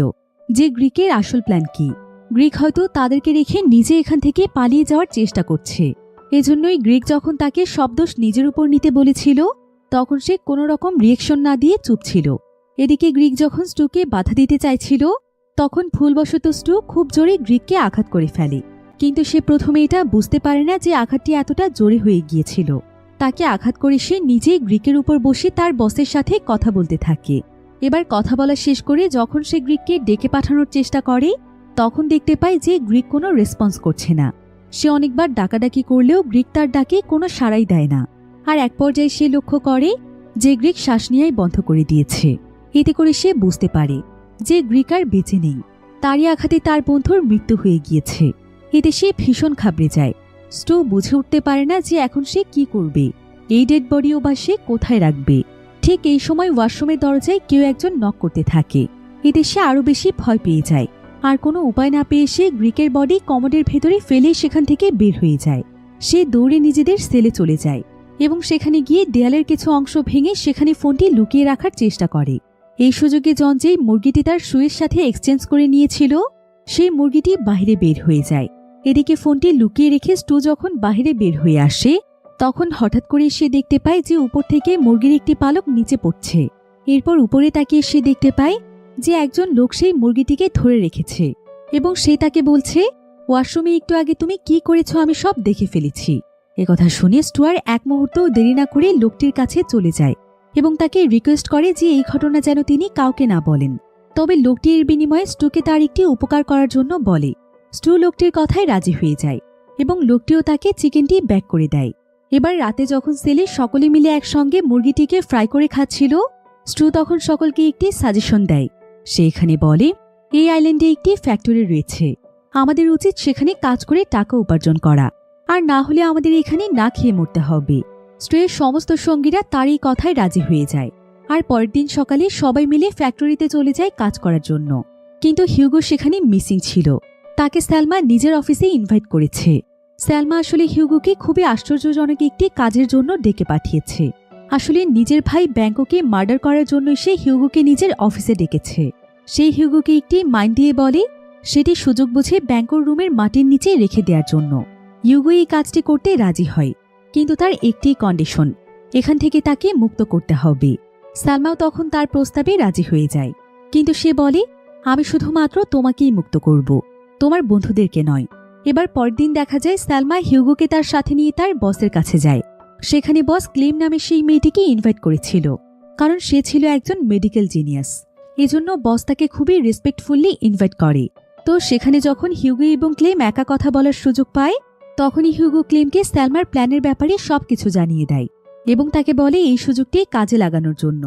যে গ্রিকের আসল প্ল্যান কি। গ্রিক হয়তো তাদেরকে রেখে নিজে এখান থেকে পালিয়ে যাওয়ার চেষ্টা করছে। এজন্যই গ্রিক যখন তাকে সব দোষ নিজের উপর নিতে বলেছিল তখন সে কোনো রকম রিয়েকশন না দিয়ে চুপ ছিল। এদিকে গ্রিক যখন স্টুকে বাধা দিতে চাইছিল তখন ভুলবশত স্টু খুব জোরে গ্রিককে আঘাত করে ফেলে, কিন্তু সে প্রথমে এটা বুঝতে পারে না যে আঘাতটি এতটা জোরে হয়ে গিয়েছিল। তাকে আঘাত করে সে নিজেই গ্রিকের উপর বসে তার বসের সাথে কথা বলতে থাকে। এবার কথা বলা শেষ করে যখন সে গ্রিককে ডেকে পাঠানোর চেষ্টা করে তখন দেখতে পায় যে গ্রিক কোনো রেসপন্স করছে না। সে অনেকবার ডাকাডাকি করলেও গ্রিক তার ডাকে কোনো সাড়াই দেয় না। আর এক পর্যায়ে সে লক্ষ্য করে যে গ্রিক শ্বাস নেওয়াই বন্ধ করে দিয়েছে। এতে করে সে বুঝতে পারে যে গ্রিক আর বেঁচে নেই, তারই আঘাতে তার বন্ধুর মৃত্যু হয়ে গিয়েছে। এতে সে ভীষণ ঘাবড়ে যায়। স্টু বুঝে উঠতে পারে না যে এখন সে কি করবে, এই ডেড বডিও বা সে কোথায় রাখবে। ঠিক এই সময় ওয়াশরুমের দরজায় কেউ একজন নক করতে থাকে। এতে সে আরো বেশি ভয় পেয়ে যায় আর কোনো উপায় না পেয়ে সে গ্রিকের বডি কমোডের ভেতরে ফেলে সেখান থেকে বের হয়ে যায়। সে দৌড়ে নিজেদের সেলে চলে যায় এবং সেখানে গিয়ে দেয়ালের কিছু অংশ ভেঙে সেখানে ফোনটি লুকিয়ে রাখার চেষ্টা করে। এই সুযোগে জন যেই মুরগিটি তার শুয়ের সাথে এক্সচেঞ্জ করে নিয়েছিল সেই মুরগিটি বাইরে বের হয়ে যায়। এদিকে ফোনটি লুকিয়ে রেখে স্টু যখন বাইরে বের হয়ে আসে তখন হঠাৎ করে সে দেখতে পায় যে উপর থেকে মুরগির একটি পালক নিচে পড়ছে। এরপর উপরে তাকিয়ে সে দেখতে পায় যে একজন লোক সেই মুরগিটিকে ধরে রেখেছে এবং সে তাকে বলছে, ওয়াশরুমে একটু আগে তুমি কি করেছ আমি সব দেখে ফেলেছি। একথা শুনে স্টুয়ার এক মুহূর্তও দেরি না করে লোকটির কাছে চলে যায় এবং তাকে রিকোয়েস্ট করে যে এই ঘটনা যেন তিনি কাউকে না বলেন। তবে লোকটি এর বিনিময়ে স্টুকে তার একটি উপকার করার জন্য বলে। স্টু লোকটির কথায় রাজি হয়ে যায় এবং লোকটিও তাকে চিকেনটি ব্যাক করে দেয়। এবার রাতে যখন সেলে সকলে মিলে একসঙ্গে মুরগিটিকে ফ্রাই করে খাচ্ছিল স্টু তখন সকলকে একটি সাজেশন দেয়। সে এখানে বলে, এই আইল্যান্ডে একটি ফ্যাক্টরি রয়েছে, আমাদের উচিত সেখানে কাজ করে টাকা উপার্জন করা, আর না হলে আমাদের এখানে না খেয়ে মরতে হবে। স্টুয়ের সমস্ত সঙ্গীরা তার এই কথায় রাজি হয়ে যায় আর পরের দিন সকালে সবাই মিলে ফ্যাক্টরিতে চলে যায় কাজ করার জন্য। কিন্তু হিউগো সেখানে মিসিং ছিল। তাকে স্যালমা নিজের অফিসে ইনভাইট করেছে। স্যালমা আসলে হিউগোকে খুবই আশ্চর্যজনক একটি কাজের জন্য ডেকে পাঠিয়েছে। আসলে নিজের ভাই ব্যাঙ্কোকে মার্ডার করার জন্য সে হিউগোকে নিজের অফিসে ডেকেছে। সেই হিউগোকে একটি মাইন্ড দিয়ে বলে সেটি সুযোগ বুঝে ব্যাঙ্কোর রুমের মাটির নিচে রেখে দেওয়ার জন্য। হিউগো এই কাজটি করতে রাজি হয়, কিন্তু তার একটি কন্ডিশন, এখান থেকে তাকে মুক্ত করতে হবে। সালমাও তখন তার প্রস্তাবে রাজি হয়ে যায়, কিন্তু সে বলে, আমি শুধুমাত্র তোমাকেই মুক্ত করব, তোমার বন্ধুদেরকে নয়। এবার পরের দিন দেখা যায় সালমা হিউগোকে তার সাথে নিয়ে তার বসের কাছে যায়। সেখানে বস ক্লেম নামে সেই মেয়েটিকে ইনভাইট করেছিল, কারণ সে ছিল একজন মেডিকেল জিনিয়াস। এজন্য বস তাকে খুবই রেসপেক্টফুলি ইনভাইট করে। তো সেখানে যখন হিউগো এবং ক্লেম একা কথা বলার সুযোগ পায় তখনই হিউগো ক্লেমকে সালমার প্ল্যানের ব্যাপারে সবকিছু জানিয়ে দেয় এবং তাকে বলে এই সুযোগটি কাজে লাগানোর জন্য।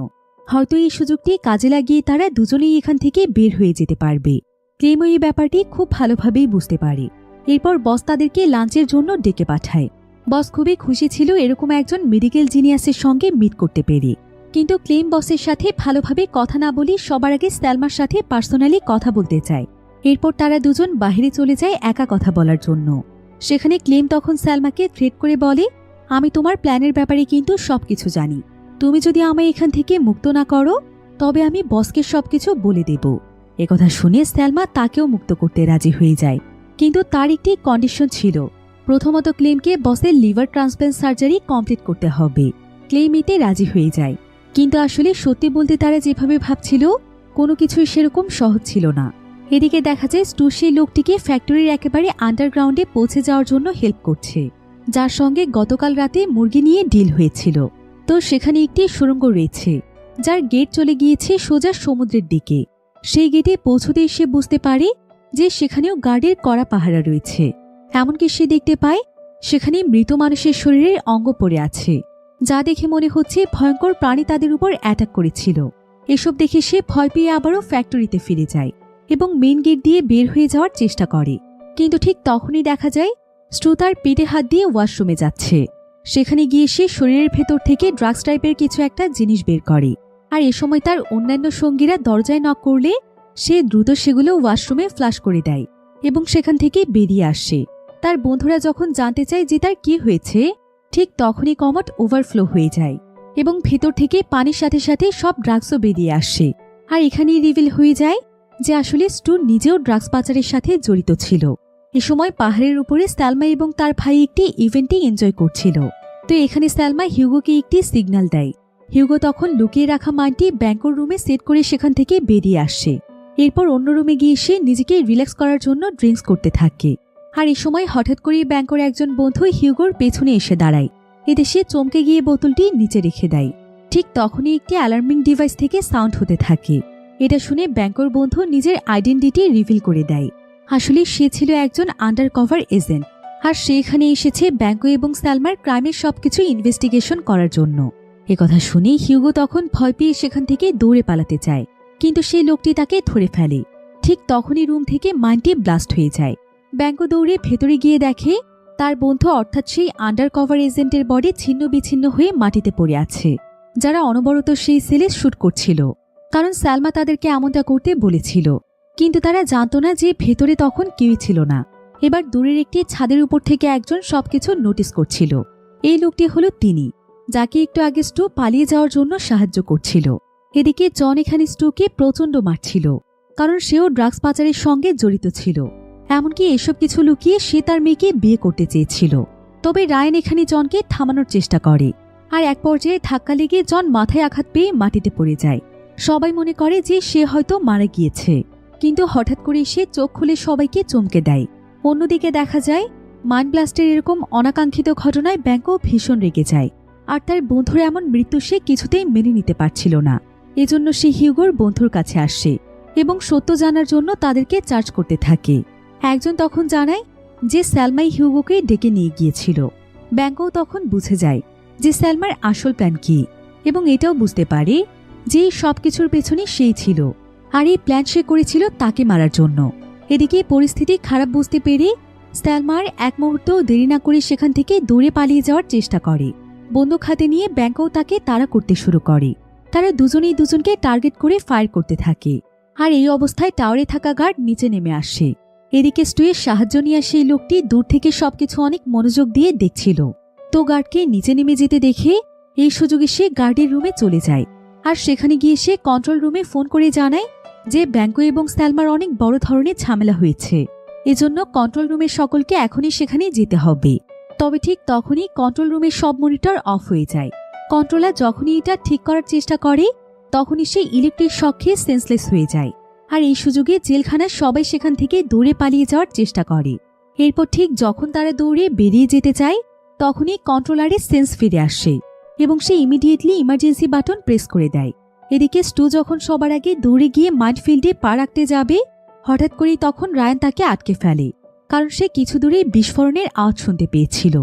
হয়তো এই সুযোগটি কাজে লাগিয়ে তারা দুজনেই এখান থেকে বের হয়ে যেতে পারবে। ক্লেমও এই ব্যাপারটি খুব ভালোভাবেই বুঝতে পারে। এরপর বস তাদেরকে লাঞ্চের জন্য ডেকে পাঠায়। বস খুবই খুশি ছিল এরকম একজন মেডিকেল জিনিয়াসের সঙ্গে মিট করতে পেরে, কিন্তু ক্লেম বসের সাথে ভালোভাবে কথা না বলে সবার আগে সালমার সাথে পার্সোনালি কথা বলতে চায়। এরপর তারা দুজন বাইরে চলে যায় একা কথা বলার জন্য। সেখানে ক্লেম তখন সালমাকে থ্রেট করে বলে, আমি তোমার প্ল্যানের ব্যাপারে কিন্তু সবকিছু জানি, তুমি যদি আমায় এখান থেকে মুক্ত না করো তবে আমি বসকে সবকিছু বলে দেব। একথা শুনে সালমা তাকেও মুক্ত করতে রাজি হয়ে যায়, কিন্তু তার একটি কন্ডিশন ছিল। প্রথমত ক্লেমকে বসের লিভার ট্রান্সপ্ল্যান্ট সার্জারি কমপ্লিট করতে হবে। ক্লেম এতে রাজি হয়ে যায়, কিন্তু আসলে সত্যি বলতে তারা যেভাবে ভাবছিল কোনো কিছুই সেরকম সহজ ছিল না। এদিকে দেখা যায় স্টু সেই লোকটিকে ফ্যাক্টরির একেবারে আন্ডারগ্রাউন্ডে পৌঁছে যাওয়ার জন্য হেল্প করছে, যার সঙ্গে গতকাল রাতে মুরগি নিয়ে ডিল হয়েছিল। তো সেখানে একটি সুড়ঙ্গ রয়েছে যার গেট চলে গিয়েছে সোজা সমুদ্রের দিকে। সেই গেটে পৌঁছতেই সে বুঝতে পারে যে সেখানেও গার্ডের কড়া পাহারা রয়েছে। এমনকি সে দেখতে পায় সেখানে মৃত মানুষের শরীরের অঙ্গ পড়ে আছে, যা দেখে মনে হচ্ছে ভয়ঙ্কর প্রাণী তাদের উপর অ্যাটাক করেছিল। এসব দেখে সে ভয় পেয়ে আবারও ফ্যাক্টরিতে ফিরে যায় এবং মেইন গেট দিয়ে বের হয়ে যাওয়ার চেষ্টা করে। কিন্তু ঠিক তখনই দেখা যায় স্টু তার পেটে হাত দিয়ে ওয়াশরুমে যাচ্ছে। সেখানে গিয়ে সে শরীরের ভেতর থেকে ড্রাগস টাইপের কিছু একটা জিনিস বের করে, আর এ সময় তার অন্যান্য সঙ্গীরা দরজায় নক করলে সে দ্রুত সেগুলো ওয়াশরুমে ফ্লাশ করে দেয় এবং সেখান থেকে বেরিয়ে আসে। তার বন্ধুরা যখন জানতে চায় যে তার কি হয়েছে, ঠিক তখনই কমোড ওভারফ্লো হয়ে যায় এবং ভেতর থেকে পানির সাথে সাথে সব ড্রাগসও বেরিয়ে আসে। আর এখানেই রিভিল হয়ে যায় যে আসলে স্টু নিজেও ড্রাগস পাচারের সাথে জড়িত ছিল। এ সময় পাহাড়ের উপরে সালমা এবং তার ভাই একটি ইভেন্টে এনজয় করছিল। তো এখানে সালমা হিউগোকে একটি সিগন্যাল দেয়। হিউগো তখন লুকিয়ে রাখা মাইনটি ব্যাঙ্কোর রুমে সেট করে সেখান থেকে বেরিয়ে আসে। এরপর অন্য রুমে গিয়ে সে নিজেকে রিল্যাক্স করার জন্য ড্রিঙ্কস করতে থাকে। আর এ সময় হঠাৎ করেই ব্যাঙ্কোর একজন বন্ধু হিউগোর পেছনে এসে দাঁড়ায়। এতে সে চমকে গিয়ে বোতলটি নিচে রেখে দেয়। ঠিক তখনই একটি অ্যালার্মিং ডিভাইস থেকে সাউন্ড হতে থাকে। এটা শুনে ব্যাঙ্কোর বন্ধু নিজের আইডেন্টিটি রিভিল করে দেয়। আসলে সে ছিল একজন আন্ডারকভার এজেন্ট, আর সে এখানে এসেছে ব্যাঙ্কো এবং সালমার ক্রাইমের সবকিছু ইনভেস্টিগেশন করার জন্য। একথা শুনে হিউগো তখন ভয় পেয়ে সেখান থেকে দৌড়ে পালাতে চায়, কিন্তু সেই লোকটি তাকে ধরে ফেলে। ঠিক তখনই রুম থেকে মাইনটি ব্লাস্ট হয়ে যায়। ব্যাঙ্কো দৌড়ে ভেতরে গিয়ে দেখে তার বন্ধু অর্থাৎ সেই আন্ডারকভার এজেন্টের বডি ছিন্ন বিচ্ছিন্ন হয়ে মাটিতে পড়ে আছে, যারা অনবরত সেই সেলে শুট করছিল। কারণ সালমা তাদেরকে এমনটা করতে বলেছিল, কিন্তু তারা জানত না যে ভেতরে তখন কেউই ছিল না। এবার দূরের একটি ছাদের উপর থেকে একজন সবকিছু নোটিস করছিল। এই লোকটি হলো তিনি, যাকে একটু আগে স্টু পালিয়ে যাওয়ার জন্য সাহায্য করছিল। এদিকে জন এখানে স্টুকে প্রচণ্ড মারছিল, কারণ সেও ড্রাগস পাচারের সঙ্গে জড়িত ছিল। এমনকি এসব কিছু লুকিয়ে সে তার মেয়েকে বিয়ে করতে চেয়েছিল। তবে রায়ান এখানে জনকে থামানোর চেষ্টা করে, আর এক পর্যায়ে ধাক্কা লেগে জন মাথায় আঘাত পেয়ে মাটিতে পড়ে যায়। সবাই মনে করে যে সে হয়তো মারা গিয়েছে, কিন্তু হঠাৎ করে সে চোখ খুলে সবাইকে চমকে দেয়। অন্যদিকে দেখা যায় মাইন্ড ব্লাস্টের এরকম অনাকাঙ্ক্ষিত ঘটনায় ব্যাংকও ভীষণ রেগে যায়, আর তার বন্ধুর এমন মৃত্যু সে কিছুতেই মেনে নিতে পারছিল না। এজন্য সে হিউগোর বন্ধুর কাছে আসে এবং সত্য জানার জন্য তাদেরকে চার্জ করতে থাকে। একজন তখন জানায় যে স্যালমাই হিউগোকে ডেকে নিয়ে গিয়েছিল। ব্যাংকও তখন বুঝে যায় যে স্যালমার আসল প্ল্যান কি, এবং এটাও বুঝতে পারে যে সবকিছুর পেছনে সেই ছিল, আর এই প্ল্যান সে করেছিল তাকে মারার জন্য। এদিকে পরিস্থিতি খারাপ বুঝতে পেরে স্যালমার এক মুহূর্তও দেরি না করে সেখান থেকে দূরে পালিয়ে যাওয়ার চেষ্টা করে। বন্দুক হাতে নিয়ে ব্যাংকও তাকে তাড়া করতে শুরু করে। তারা দুজনেই দুজনকে টার্গেট করে ফায়ার করতে থাকে, আর এই অবস্থায় টাওয়ারে থাকা গার্ড নিচে নেমে আসে। এদিকে স্টুয়ের সাহায্য নিয়ে সেই লোকটি দূর থেকে সবকিছু অনেক মনোযোগ দিয়ে দেখছিল। তো গার্ডকে নিচে নেমে যেতে দেখে এই সুযোগে সে গার্ডের রুমে চলে যায়, আর সেখানে গিয়ে সে কন্ট্রোল রুমে ফোন করে জানায় যে ব্যাংকো এবং স্যালমার অনেক বড় ধরনের ঝামেলা হয়েছে, এজন্য কন্ট্রোল রুমের সকলকে এখনই সেখানে যেতে হবে। তবে ঠিক তখনই কন্ট্রোল রুমের সব মনিটর অফ হয়ে যায়। কন্ট্রোলার যখনই এটা ঠিক করার চেষ্টা করে তখনই সে ইলেকট্রিক শক খেয়ে সেন্সলেস হয়ে যায়, আর এই সুযোগে জেলখানার সবাই সেখান থেকে দৌড়ে পালিয়ে যাওয়ার চেষ্টা করে। এরপর ঠিক যখন তারা দৌড়ে বেরিয়ে যেতে চায় তখনই কন্ট্রোলারের সেন্স ফিরে আসে এবং সে ইমিডিয়েটলি ইমার্জেন্সি বাটন প্রেস করে দেয়। এদিকে স্টু যখন সবার আগে দৌড়ে গিয়ে মাইনফিল্ডে পা রাখতে যাবে, হঠাৎ করেই তখন রায়ান তাকে আটকে ফেলে, কারণ সে কিছু দূরে বিস্ফোরণের আওয়াজ শুনতে পেয়েছিল।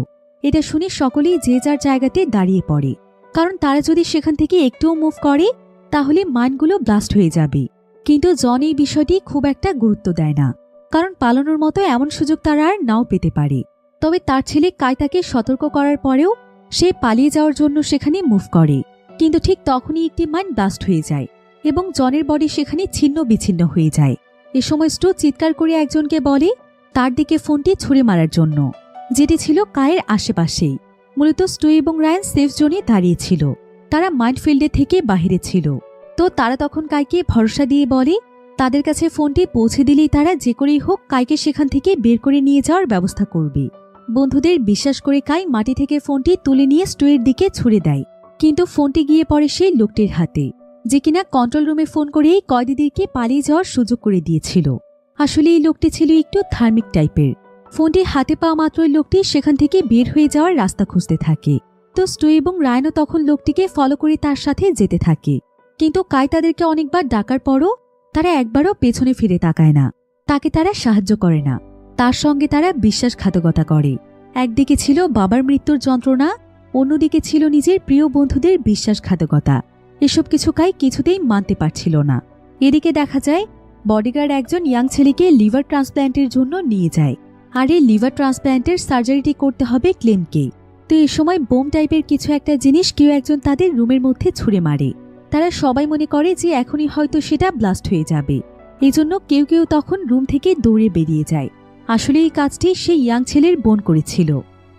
এটা শুনে সকলেই যে যার জায়গাতে দাঁড়িয়ে পড়ে, কারণ তারা যদি সেখান থেকে একটুও মুভ করে তাহলে মাইনগুলো ব্লাস্ট হয়ে যাবে। কিন্তু জন এই বিষয়টি খুব একটা গুরুত্ব দেয় না, কারণ পালানোর মতো এমন সুযোগ তারা আর নাও পেতে পারে। তবে তার ছেলে কাই তাকে সতর্ক করার পরেও সে পালিয়ে যাওয়ার জন্য সেখানে মুভ করে, কিন্তু ঠিক তখনই একটি মাইন ব্লাস্ট হয়ে যায় এবং জনের বডি সেখানে ছিন্ন বিচ্ছিন্ন হয়ে যায়। এ সময় স্টু চিৎকার করে একজনকে বলে তার দিকে ফোনটি ছুঁড়ে মারার জন্য, যেটি ছিল কায়ের আশেপাশেই। মূলত স্টু এবং রায়ান সেফ জোনে দাঁড়িয়েছিল, তারা মাইনফিল্ডে থেকে বাহিরে ছিল। তো তারা তখন কাইকে ভরসা দিয়ে বলে তাদের কাছে ফোনটি পৌঁছে দিলেই তারা যে করেই হোক কাইকে সেখান থেকে বের করে নিয়ে যাওয়ার ব্যবস্থা করবে। বন্ধুদের বিশ্বাস করে কাই মাটি থেকে ফোনটি তুলে নিয়ে স্টুয়ের দিকে ছুড়ে দেয়, কিন্তু ফোনটি গিয়ে পড়ে সেই লোকটির হাতে, যে কিনা কন্ট্রোল রুমে ফোন করেই কয়েদিদেরকে পালিয়ে যাওয়ার সুযোগ করে দিয়েছিল। আসলে এই লোকটি ছিল একটু ধার্মিক টাইপের। ফোনটি হাতে পাওয়া মাত্রই লোকটি সেখান থেকে বের হয়ে যাওয়ার রাস্তা খুঁজতে থাকে। তো স্টু এবং রায়ানও তখন লোকটিকে ফলো করে তার সাথে যেতে থাকে, কিন্তু কাই তাদেরকে অনেকবার ডাকার পরও তারা একবারও পেছনে ফিরে তাকায় না, তাকে তারা সাহায্য করে না, তার সঙ্গে তারা বিশ্বাসঘাতকতা করে। একদিকে ছিল বাবার মৃত্যুর যন্ত্রণা, অন্যদিকে ছিল নিজের প্রিয় বন্ধুদের বিশ্বাসঘাতকতা। এসব কিছু কাই কিছুতেই মানতে পারছিল না। এদিকে দেখা যায় বডিগার্ড একজন ইয়াং ছেলেকে লিভার ট্রান্সপ্ল্যান্টের জন্য নিয়ে যায়, আর এই লিভার ট্রান্সপ্ল্যান্টের সার্জারিটি করতে হবে ক্লেমকে। তো এই সময় বোম টাইপের কিছু একটা জিনিস কেউ একজন তাদের রুমের মধ্যে ছুঁড়ে মারে। তারা সবাই মনে করে যে এখনই হয়তো সেটা ব্লাস্ট হয়ে যাবে, এই জন্য কেউ কেউ তখন রুম থেকে দৌড়ে বেরিয়ে যায়। আসলে এই কাজটি সেই ইয়াং ছেলের বোন করেছিল,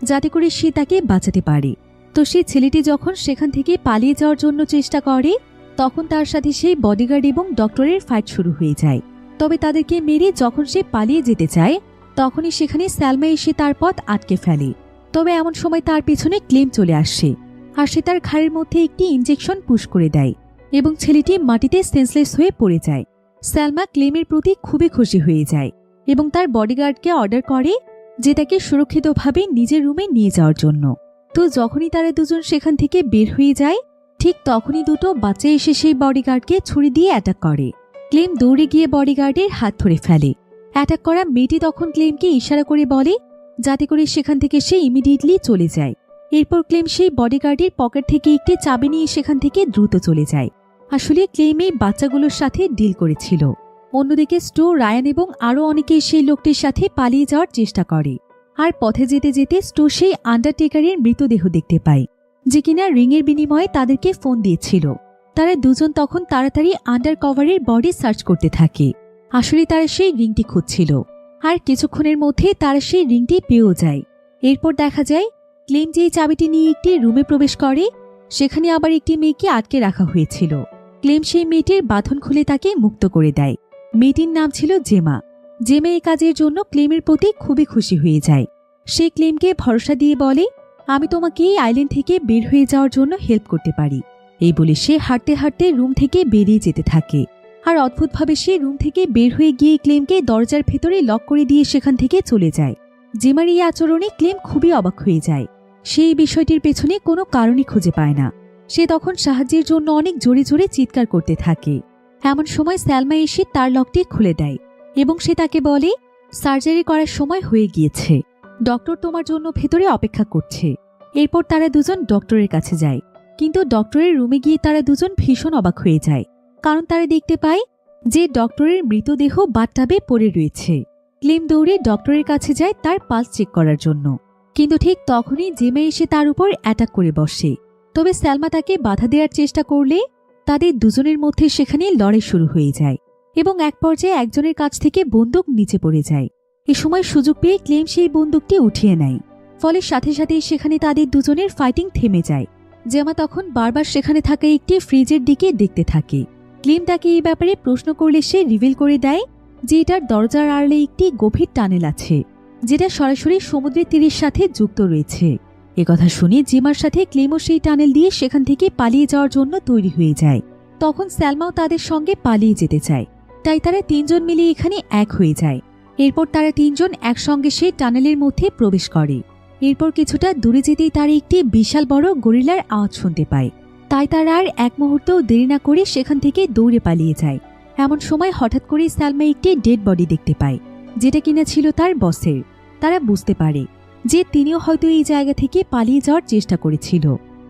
যাতে করে সে তাকে বাঁচাতে পারে। তো সেই ছেলেটি যখন সেখান থেকে পালিয়ে যাওয়ার জন্য চেষ্টা করে তখন তার সাথে সেই বডিগার্ড এবং ডক্টরের ফাইট শুরু হয়ে যায়। তবে তাদেরকে মেরে যখন সে পালিয়ে যেতে চায় তখনই সেখানে স্যালমা এসে তার পথ আটকে ফেলে। তবে এমন সময় তার পেছনে ক্লেম চলে আসে, আর সে তার ঘাড়ের মধ্যে একটি ইনজেকশন পুশ করে দেয় এবং ছেলেটি মাটিতে সেন্সলেস হয়ে পড়ে যায়। স্যালমা ক্লেমের প্রতি খুবই খুশি হয়ে যায় এবং তার বডিগার্ডকে অর্ডার করে যে তাকে সুরক্ষিতভাবে নিজের রুমে নিয়ে যাওয়ার জন্য। তো যখনই তারা দুজন সেখান থেকে বের হয়ে যায় ঠিক তখনই দুটো বাচ্চা এসে সেই বডিগার্ডকে ছুরি দিয়ে অ্যাটাক করে। ক্লেম দৌড়ে গিয়ে বডিগার্ডের হাত ধরে ফেলে। অ্যাটাক করা মেয়েটি তখন ক্লেমকে ইশারা করে বলে যাতে করে সেখান থেকে সে ইমিডিয়েটলি চলে যায়। এরপর ক্লেম সেই বডিগার্ডের পকেট থেকে একটি চাবি নিয়ে সেখান থেকে দ্রুত চলে যায়। আসলে ক্লেম এই বাচ্চাগুলোর সাথে ডিল করেছিল। অন্যদিকে স্টু, রায়ান এবং আরও অনেকে সেই লোকটির সাথে পালিয়ে যাওয়ার চেষ্টা করে। আর পথে যেতে যেতে স্টু সেই আন্ডারটেকারের মৃতদেহ দেখতে পায়, যে কিনা রিংয়ের বিনিময়ে তাদেরকে ফোন দিয়েছিল। তারা দুজন তখন তাড়াতাড়ি আন্ডার কভারের বডি সার্চ করতে থাকে। আসলে তারা সেই রিংটি খুঁজছিল, আর কিছুক্ষণের মধ্যে তারা সেই রিংটি পেয়েও যায়। এরপর দেখা যায় ক্লেম যেই চাবিটি নিয়ে একটি রুমে প্রবেশ করে, সেখানে আবার একটি মেয়েকে আটকে রাখা হয়েছিল। ক্লেম সেই মেয়েটির বাঁধন খুলে তাকে মুক্ত করে দেয়। মেয়েটির নাম ছিল জেমা। জেমা এই কাজের জন্য ক্লেমের প্রতি খুবই খুশি হয়ে যায়। সে ক্লেমকে ভরসা দিয়ে বলে, আমি তোমাকে এই আইল্যান্ড থেকে বের হয়ে যাওয়ার জন্য হেল্প করতে পারি। এই বলে সে হাঁটতে হাঁটতে রুম থেকে বেরিয়ে যেতে থাকে। আর অদ্ভুতভাবে সে রুম থেকে বের হয়ে গিয়ে ক্লেমকে দরজার ভেতরে লক করে দিয়ে সেখান থেকে চলে যায়। জেমার এই আচরণে ক্লেম খুবই অবাক হয়ে যায়। সে এই বিষয়টির পেছনে কোনো কারণই খুঁজে পায় না। সে তখন সাহায্যের জন্য অনেক জোরে জোরে চিৎকার করতে থাকে। এমন সময় স্যালমা এসে তার লকটি খুলে দেয় এবং সে তাকে বলে, সার্জারি করার সময় হয়ে গিয়েছে, ডক্টর তোমার জন্য ভেতরে অপেক্ষা করছে। এরপর তারা দুজন ডক্টরের কাছে যায়, কিন্তু ডক্টরের রুমে গিয়ে তারা দুজন ভীষণ অবাক হয়ে যায়, কারণ তারা দেখতে পায় যে ডক্টরের মৃতদেহ বাথটাবে পড়ে রয়েছে। ক্লেম দৌড়ে ডক্টরের কাছে যায় তার পালস চেক করার জন্য, কিন্তু ঠিক তখনই জেমা এসে তার উপর অ্যাটাক করে বসে। তবে স্যালমা তাকে বাধা দেওয়ার চেষ্টা করলে তাদের দুজনের মধ্যে সেখানে লড়াই শুরু হয়ে যায় এবং এক পর্যায়ে একজনের কাছ থেকে বন্দুক নিচে পড়ে যায়। এ সময় সুযোগ পেয়ে ক্লেম সেই বন্দুকটি উঠিয়ে নেয়, ফলে সাথে সাথেই সেখানে তাদের দুজনের ফাইটিং থেমে যায়। জেমা তখন বারবার সেখানে থাকা একটি ফ্রিজের দিকে দেখতে থাকে। ক্লেম তাকে এই ব্যাপারে প্রশ্ন করলে সে রিভিল করে দেয় যে এটার দরজার আড়ালে একটি গভীর টানেল আছে, যেটা সরাসরি সমুদ্রের তীরের সাথে যুক্ত রয়েছে। একথা শুনে জেমার সাথে ক্লেমও সেই টানেল দিয়ে সেখান থেকে পালিয়ে যাওয়ার জন্য তৈরি হয়ে যায়। তখন স্যালমাও তাদের সঙ্গে পালিয়ে যেতে চায়, তাই তারা তিনজন মিলে এখানে এক হয়ে যায়। এরপর তারা তিনজন একসঙ্গে সেই টানেলের মধ্যে প্রবেশ করে। এরপর কিছুটা দূরে যেতেই তারা একটি বিশাল বড় গরিলার আওয়াজ শুনতে পায়, তাই তারা আর এক মুহূর্তও দেরি না করে সেখান থেকে দৌড়ে পালিয়ে যায়। এমন সময় হঠাৎ করে স্যালমা একটি ডেড বডি দেখতে পায়, যেটা কিনা ছিল তার বসের। তারা বুঝতে পারে যে তিনিও হয়তো এই জায়গা থেকে পালিয়ে যাওয়ার চেষ্টা করেছিল,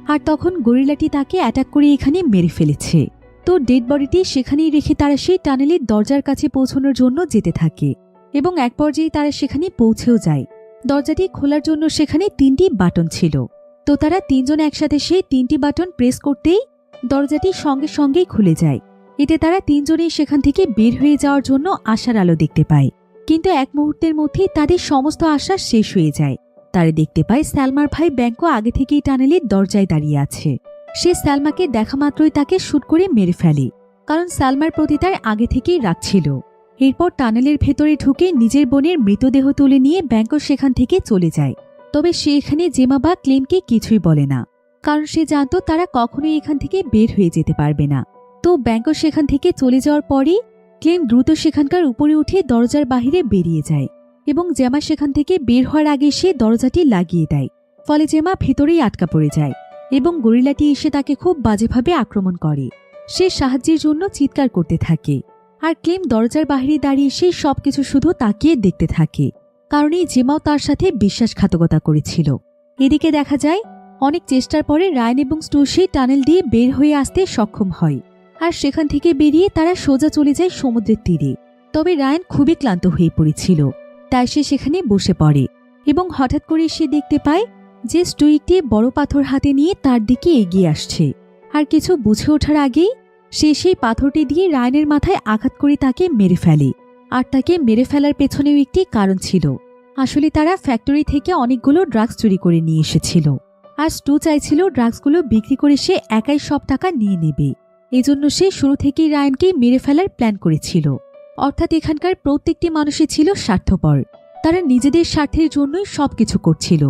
আর তখন গরিলাটি তাকে অ্যাটাক করে এখানে মেরে ফেলেছে। তো ডেড বডিটি সেখানেই রেখে তারা সেই টানেলের দরজার কাছে পৌঁছানোর জন্য যেতে থাকে এবং এক পর্যায়ে তারা সেখানে পৌঁছেও যায়। দরজাটি খোলার জন্য সেখানে 3টি বাটন ছিল। তো তারা তিনজন একসাথে সেই 3টি বাটন প্রেস করতেই দরজাটি সঙ্গে সঙ্গেই খুলে যায়। এতে তারা তিনজনেই সেখান থেকে বের হয়ে যাওয়ার জন্য আশার আলো দেখতে পায়, কিন্তু এক মুহূর্তের মধ্যেই তাদের সমস্ত আশা শেষ হয়ে যায়। তারা দেখতে পায় স্যালমার ভাই ব্যাংকো আগে থেকেই টানেলের দরজায় দাঁড়িয়ে আছে। সে স্যালমাকে দেখা মাত্রই তাকে শুট করে মেরে ফেলে, কারণ স্যালমার প্রতি তার আগে থেকেই রাগ ছিল। এরপর টানেলের ভেতরে ঢুকে নিজের বোনের মৃতদেহ তুলে নিয়ে ব্যাংকো সেখান থেকে চলে যায়। তবে সে এখানে জেমা বা ক্লেমকে কিছুই বলে না, কারণ সে জানত তারা কখনোই এখান থেকে বের হয়ে যেতে পারবে না। তো ব্যাংকো সেখান থেকে চলে যাওয়ার পরই ক্লেম দ্রুত সেখানকার উপরে উঠে দরজার বাহিরে বেরিয়ে যায় এবং জেমা সেখান থেকে বের হওয়ার আগে সে দরজাটি লাগিয়ে দেয়। ফলে জেমা ভেতরেই আটকা পড়ে যায় এবং গরিলাটি এসে তাকে খুব বাজেভাবে আক্রমণ করে। সে সাহায্যের জন্য চিৎকার করতে থাকে, আর ক্লেম দরজার বাহিরে দাঁড়িয়ে সেই সবকিছু শুধু তাকিয়ে দেখতে থাকে, কারণ এই জেমাও তার সাথে বিশ্বাসঘাতকতা করেছিল। এদিকে দেখা যায় অনেক চেষ্টার পরে রায়ন এবং স্টু সেই টানেল দিয়ে বের হয়ে আসতে সক্ষম হয়, আর সেখান থেকে বেরিয়ে তারা সোজা চলে যায় সমুদ্রের তীরে। তবে রায়ন খুবই ক্লান্ত হয়ে পড়েছিল, তাই সে সেখানে বসে পড়ে এবং হঠাৎ করে সে দেখতে পায় যে স্টু একটি বড় পাথর হাতে নিয়ে তার দিকে এগিয়ে আসছে। আর কিছু বুঝে ওঠার আগেই সে সেই পাথরটি দিয়ে রায়নের মাথায় আঘাত করে তাকে মেরে ফেলে। আর তাকে মেরে ফেলার পেছনেও একটি কারণ ছিল। আসলে তারা ফ্যাক্টরি থেকে অনেকগুলো ড্রাগস চুরি করে নিয়ে এসেছিল, আর স্টু চাইছিল ড্রাগসগুলো বিক্রি করে সে একাই সব টাকা নিয়ে নেবে। এজন্য সে শুরু থেকেই রায়নকে মেরে ফেলার প্ল্যান করেছিল। অর্থাৎ এখানকার প্রত্যেকটি মানুষই ছিল স্বার্থপর, তারা নিজেদের স্বার্থের জন্যই সবকিছু করছিল।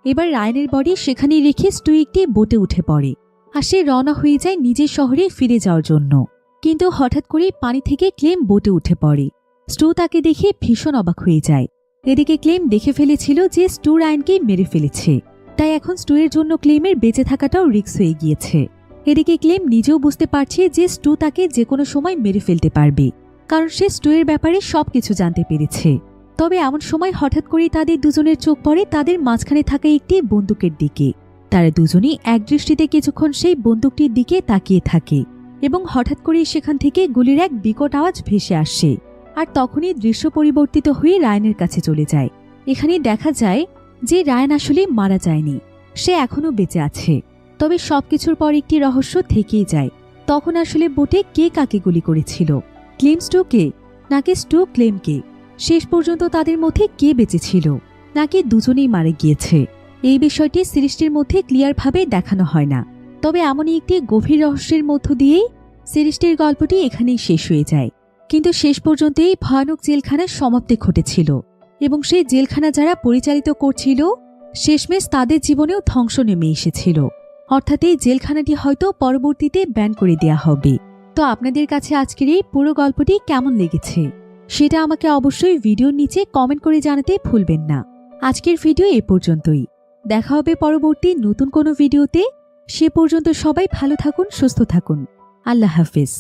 এবার রায়নের বডি সেখানেই রেখে স্টু একটি বোটে উঠে পড়ে, আর সে রওনা হয়ে যায় নিজের শহরে ফিরে যাওয়ার জন্য। কিন্তু হঠাৎ করেই পানি থেকে ক্লেম বোটে উঠে পড়ে। স্টু তাকে দেখে ভীষণ অবাক হয়ে যায়। এদিকে ক্লেম দেখে ফেলেছিল যে স্টু রায়নকে মেরে ফেলেছে, তাই এখন স্টু এর জন্য ক্লেমের বেঁচে থাকাটাও রিস্ক হয়ে গিয়েছে। এদিকে ক্লেম নিজেও বুঝতে পারছে যে স্টু তাকে যে কোনো সময় মেরে ফেলতে পারবে, কারণ সে স্টু এর ব্যাপারে সবকিছু জানতে পেরেছে। তবে এমন সময় হঠাৎ করেই তাদের দুজনের চোখ পড়ে তাদের মাঝখানে থাকা একটি বন্দুকের দিকে। তারা দুজনেই এক দৃষ্টিতে কিছুক্ষণ সেই বন্দুকটির দিকে তাকিয়ে থাকে এবং হঠাৎ করেই সেখান থেকে গুলির এক বিকট আওয়াজ ভেসে আসে। আর তখনই দৃশ্য পরিবর্তিত হয়ে রায়নের কাছে চলে যায়। এখানে দেখা যায় যে রায়ন আসলে মারা যায়নি, সে এখনো বেঁচে আছে। তবে সবকিছুর পর একটি রহস্য থেকেই যায়, তখন আসলে বোটে কে কাকে গুলি করেছিল, ক্লেম স্টুকে নাকি স্টু ক্লেমকে? শেষ পর্যন্ত তাদের মধ্যে কে বেঁচে ছিল, নাকি দুজনেই মারা গিয়েছে, এই বিষয়টি সিরিজটির মধ্যে ক্লিয়ারভাবে দেখানো হয় না। তবে এমনই একটি গভীর রহস্যের মধ্য দিয়েই সিরিজটির গল্পটি এখানেই শেষ হয়ে যায়। কিন্তু শেষ পর্যন্ত এই ভয়ানক জেলখানার সমাপ্তি ঘটেছিল এবং সেই জেলখানা যারা পরিচালিত করছিল শেষমেশ তাদের জীবনেও ধ্বংস নেমে এসেছিল। অর্থাৎ এই জেলখানাটি হয়তো পরবর্তীতে ব্যান করে দেয়া হবে। তো আপনাদের কাছে আজকের এই পুরো গল্পটি কেমন লেগেছে সেটা আমাকে অবশ্যই ভিডিওর নিচে কমেন্ট করে জানাতে ভুলবেন না। আজকের ভিডিও এ পর্যন্তই। দেখা হবে পরবর্তী নতুন কোনো ভিডিওতে। সে পর্যন্ত সবাই ভালো থাকুন, সুস্থ থাকুন। আল্লাহ হাফেজ।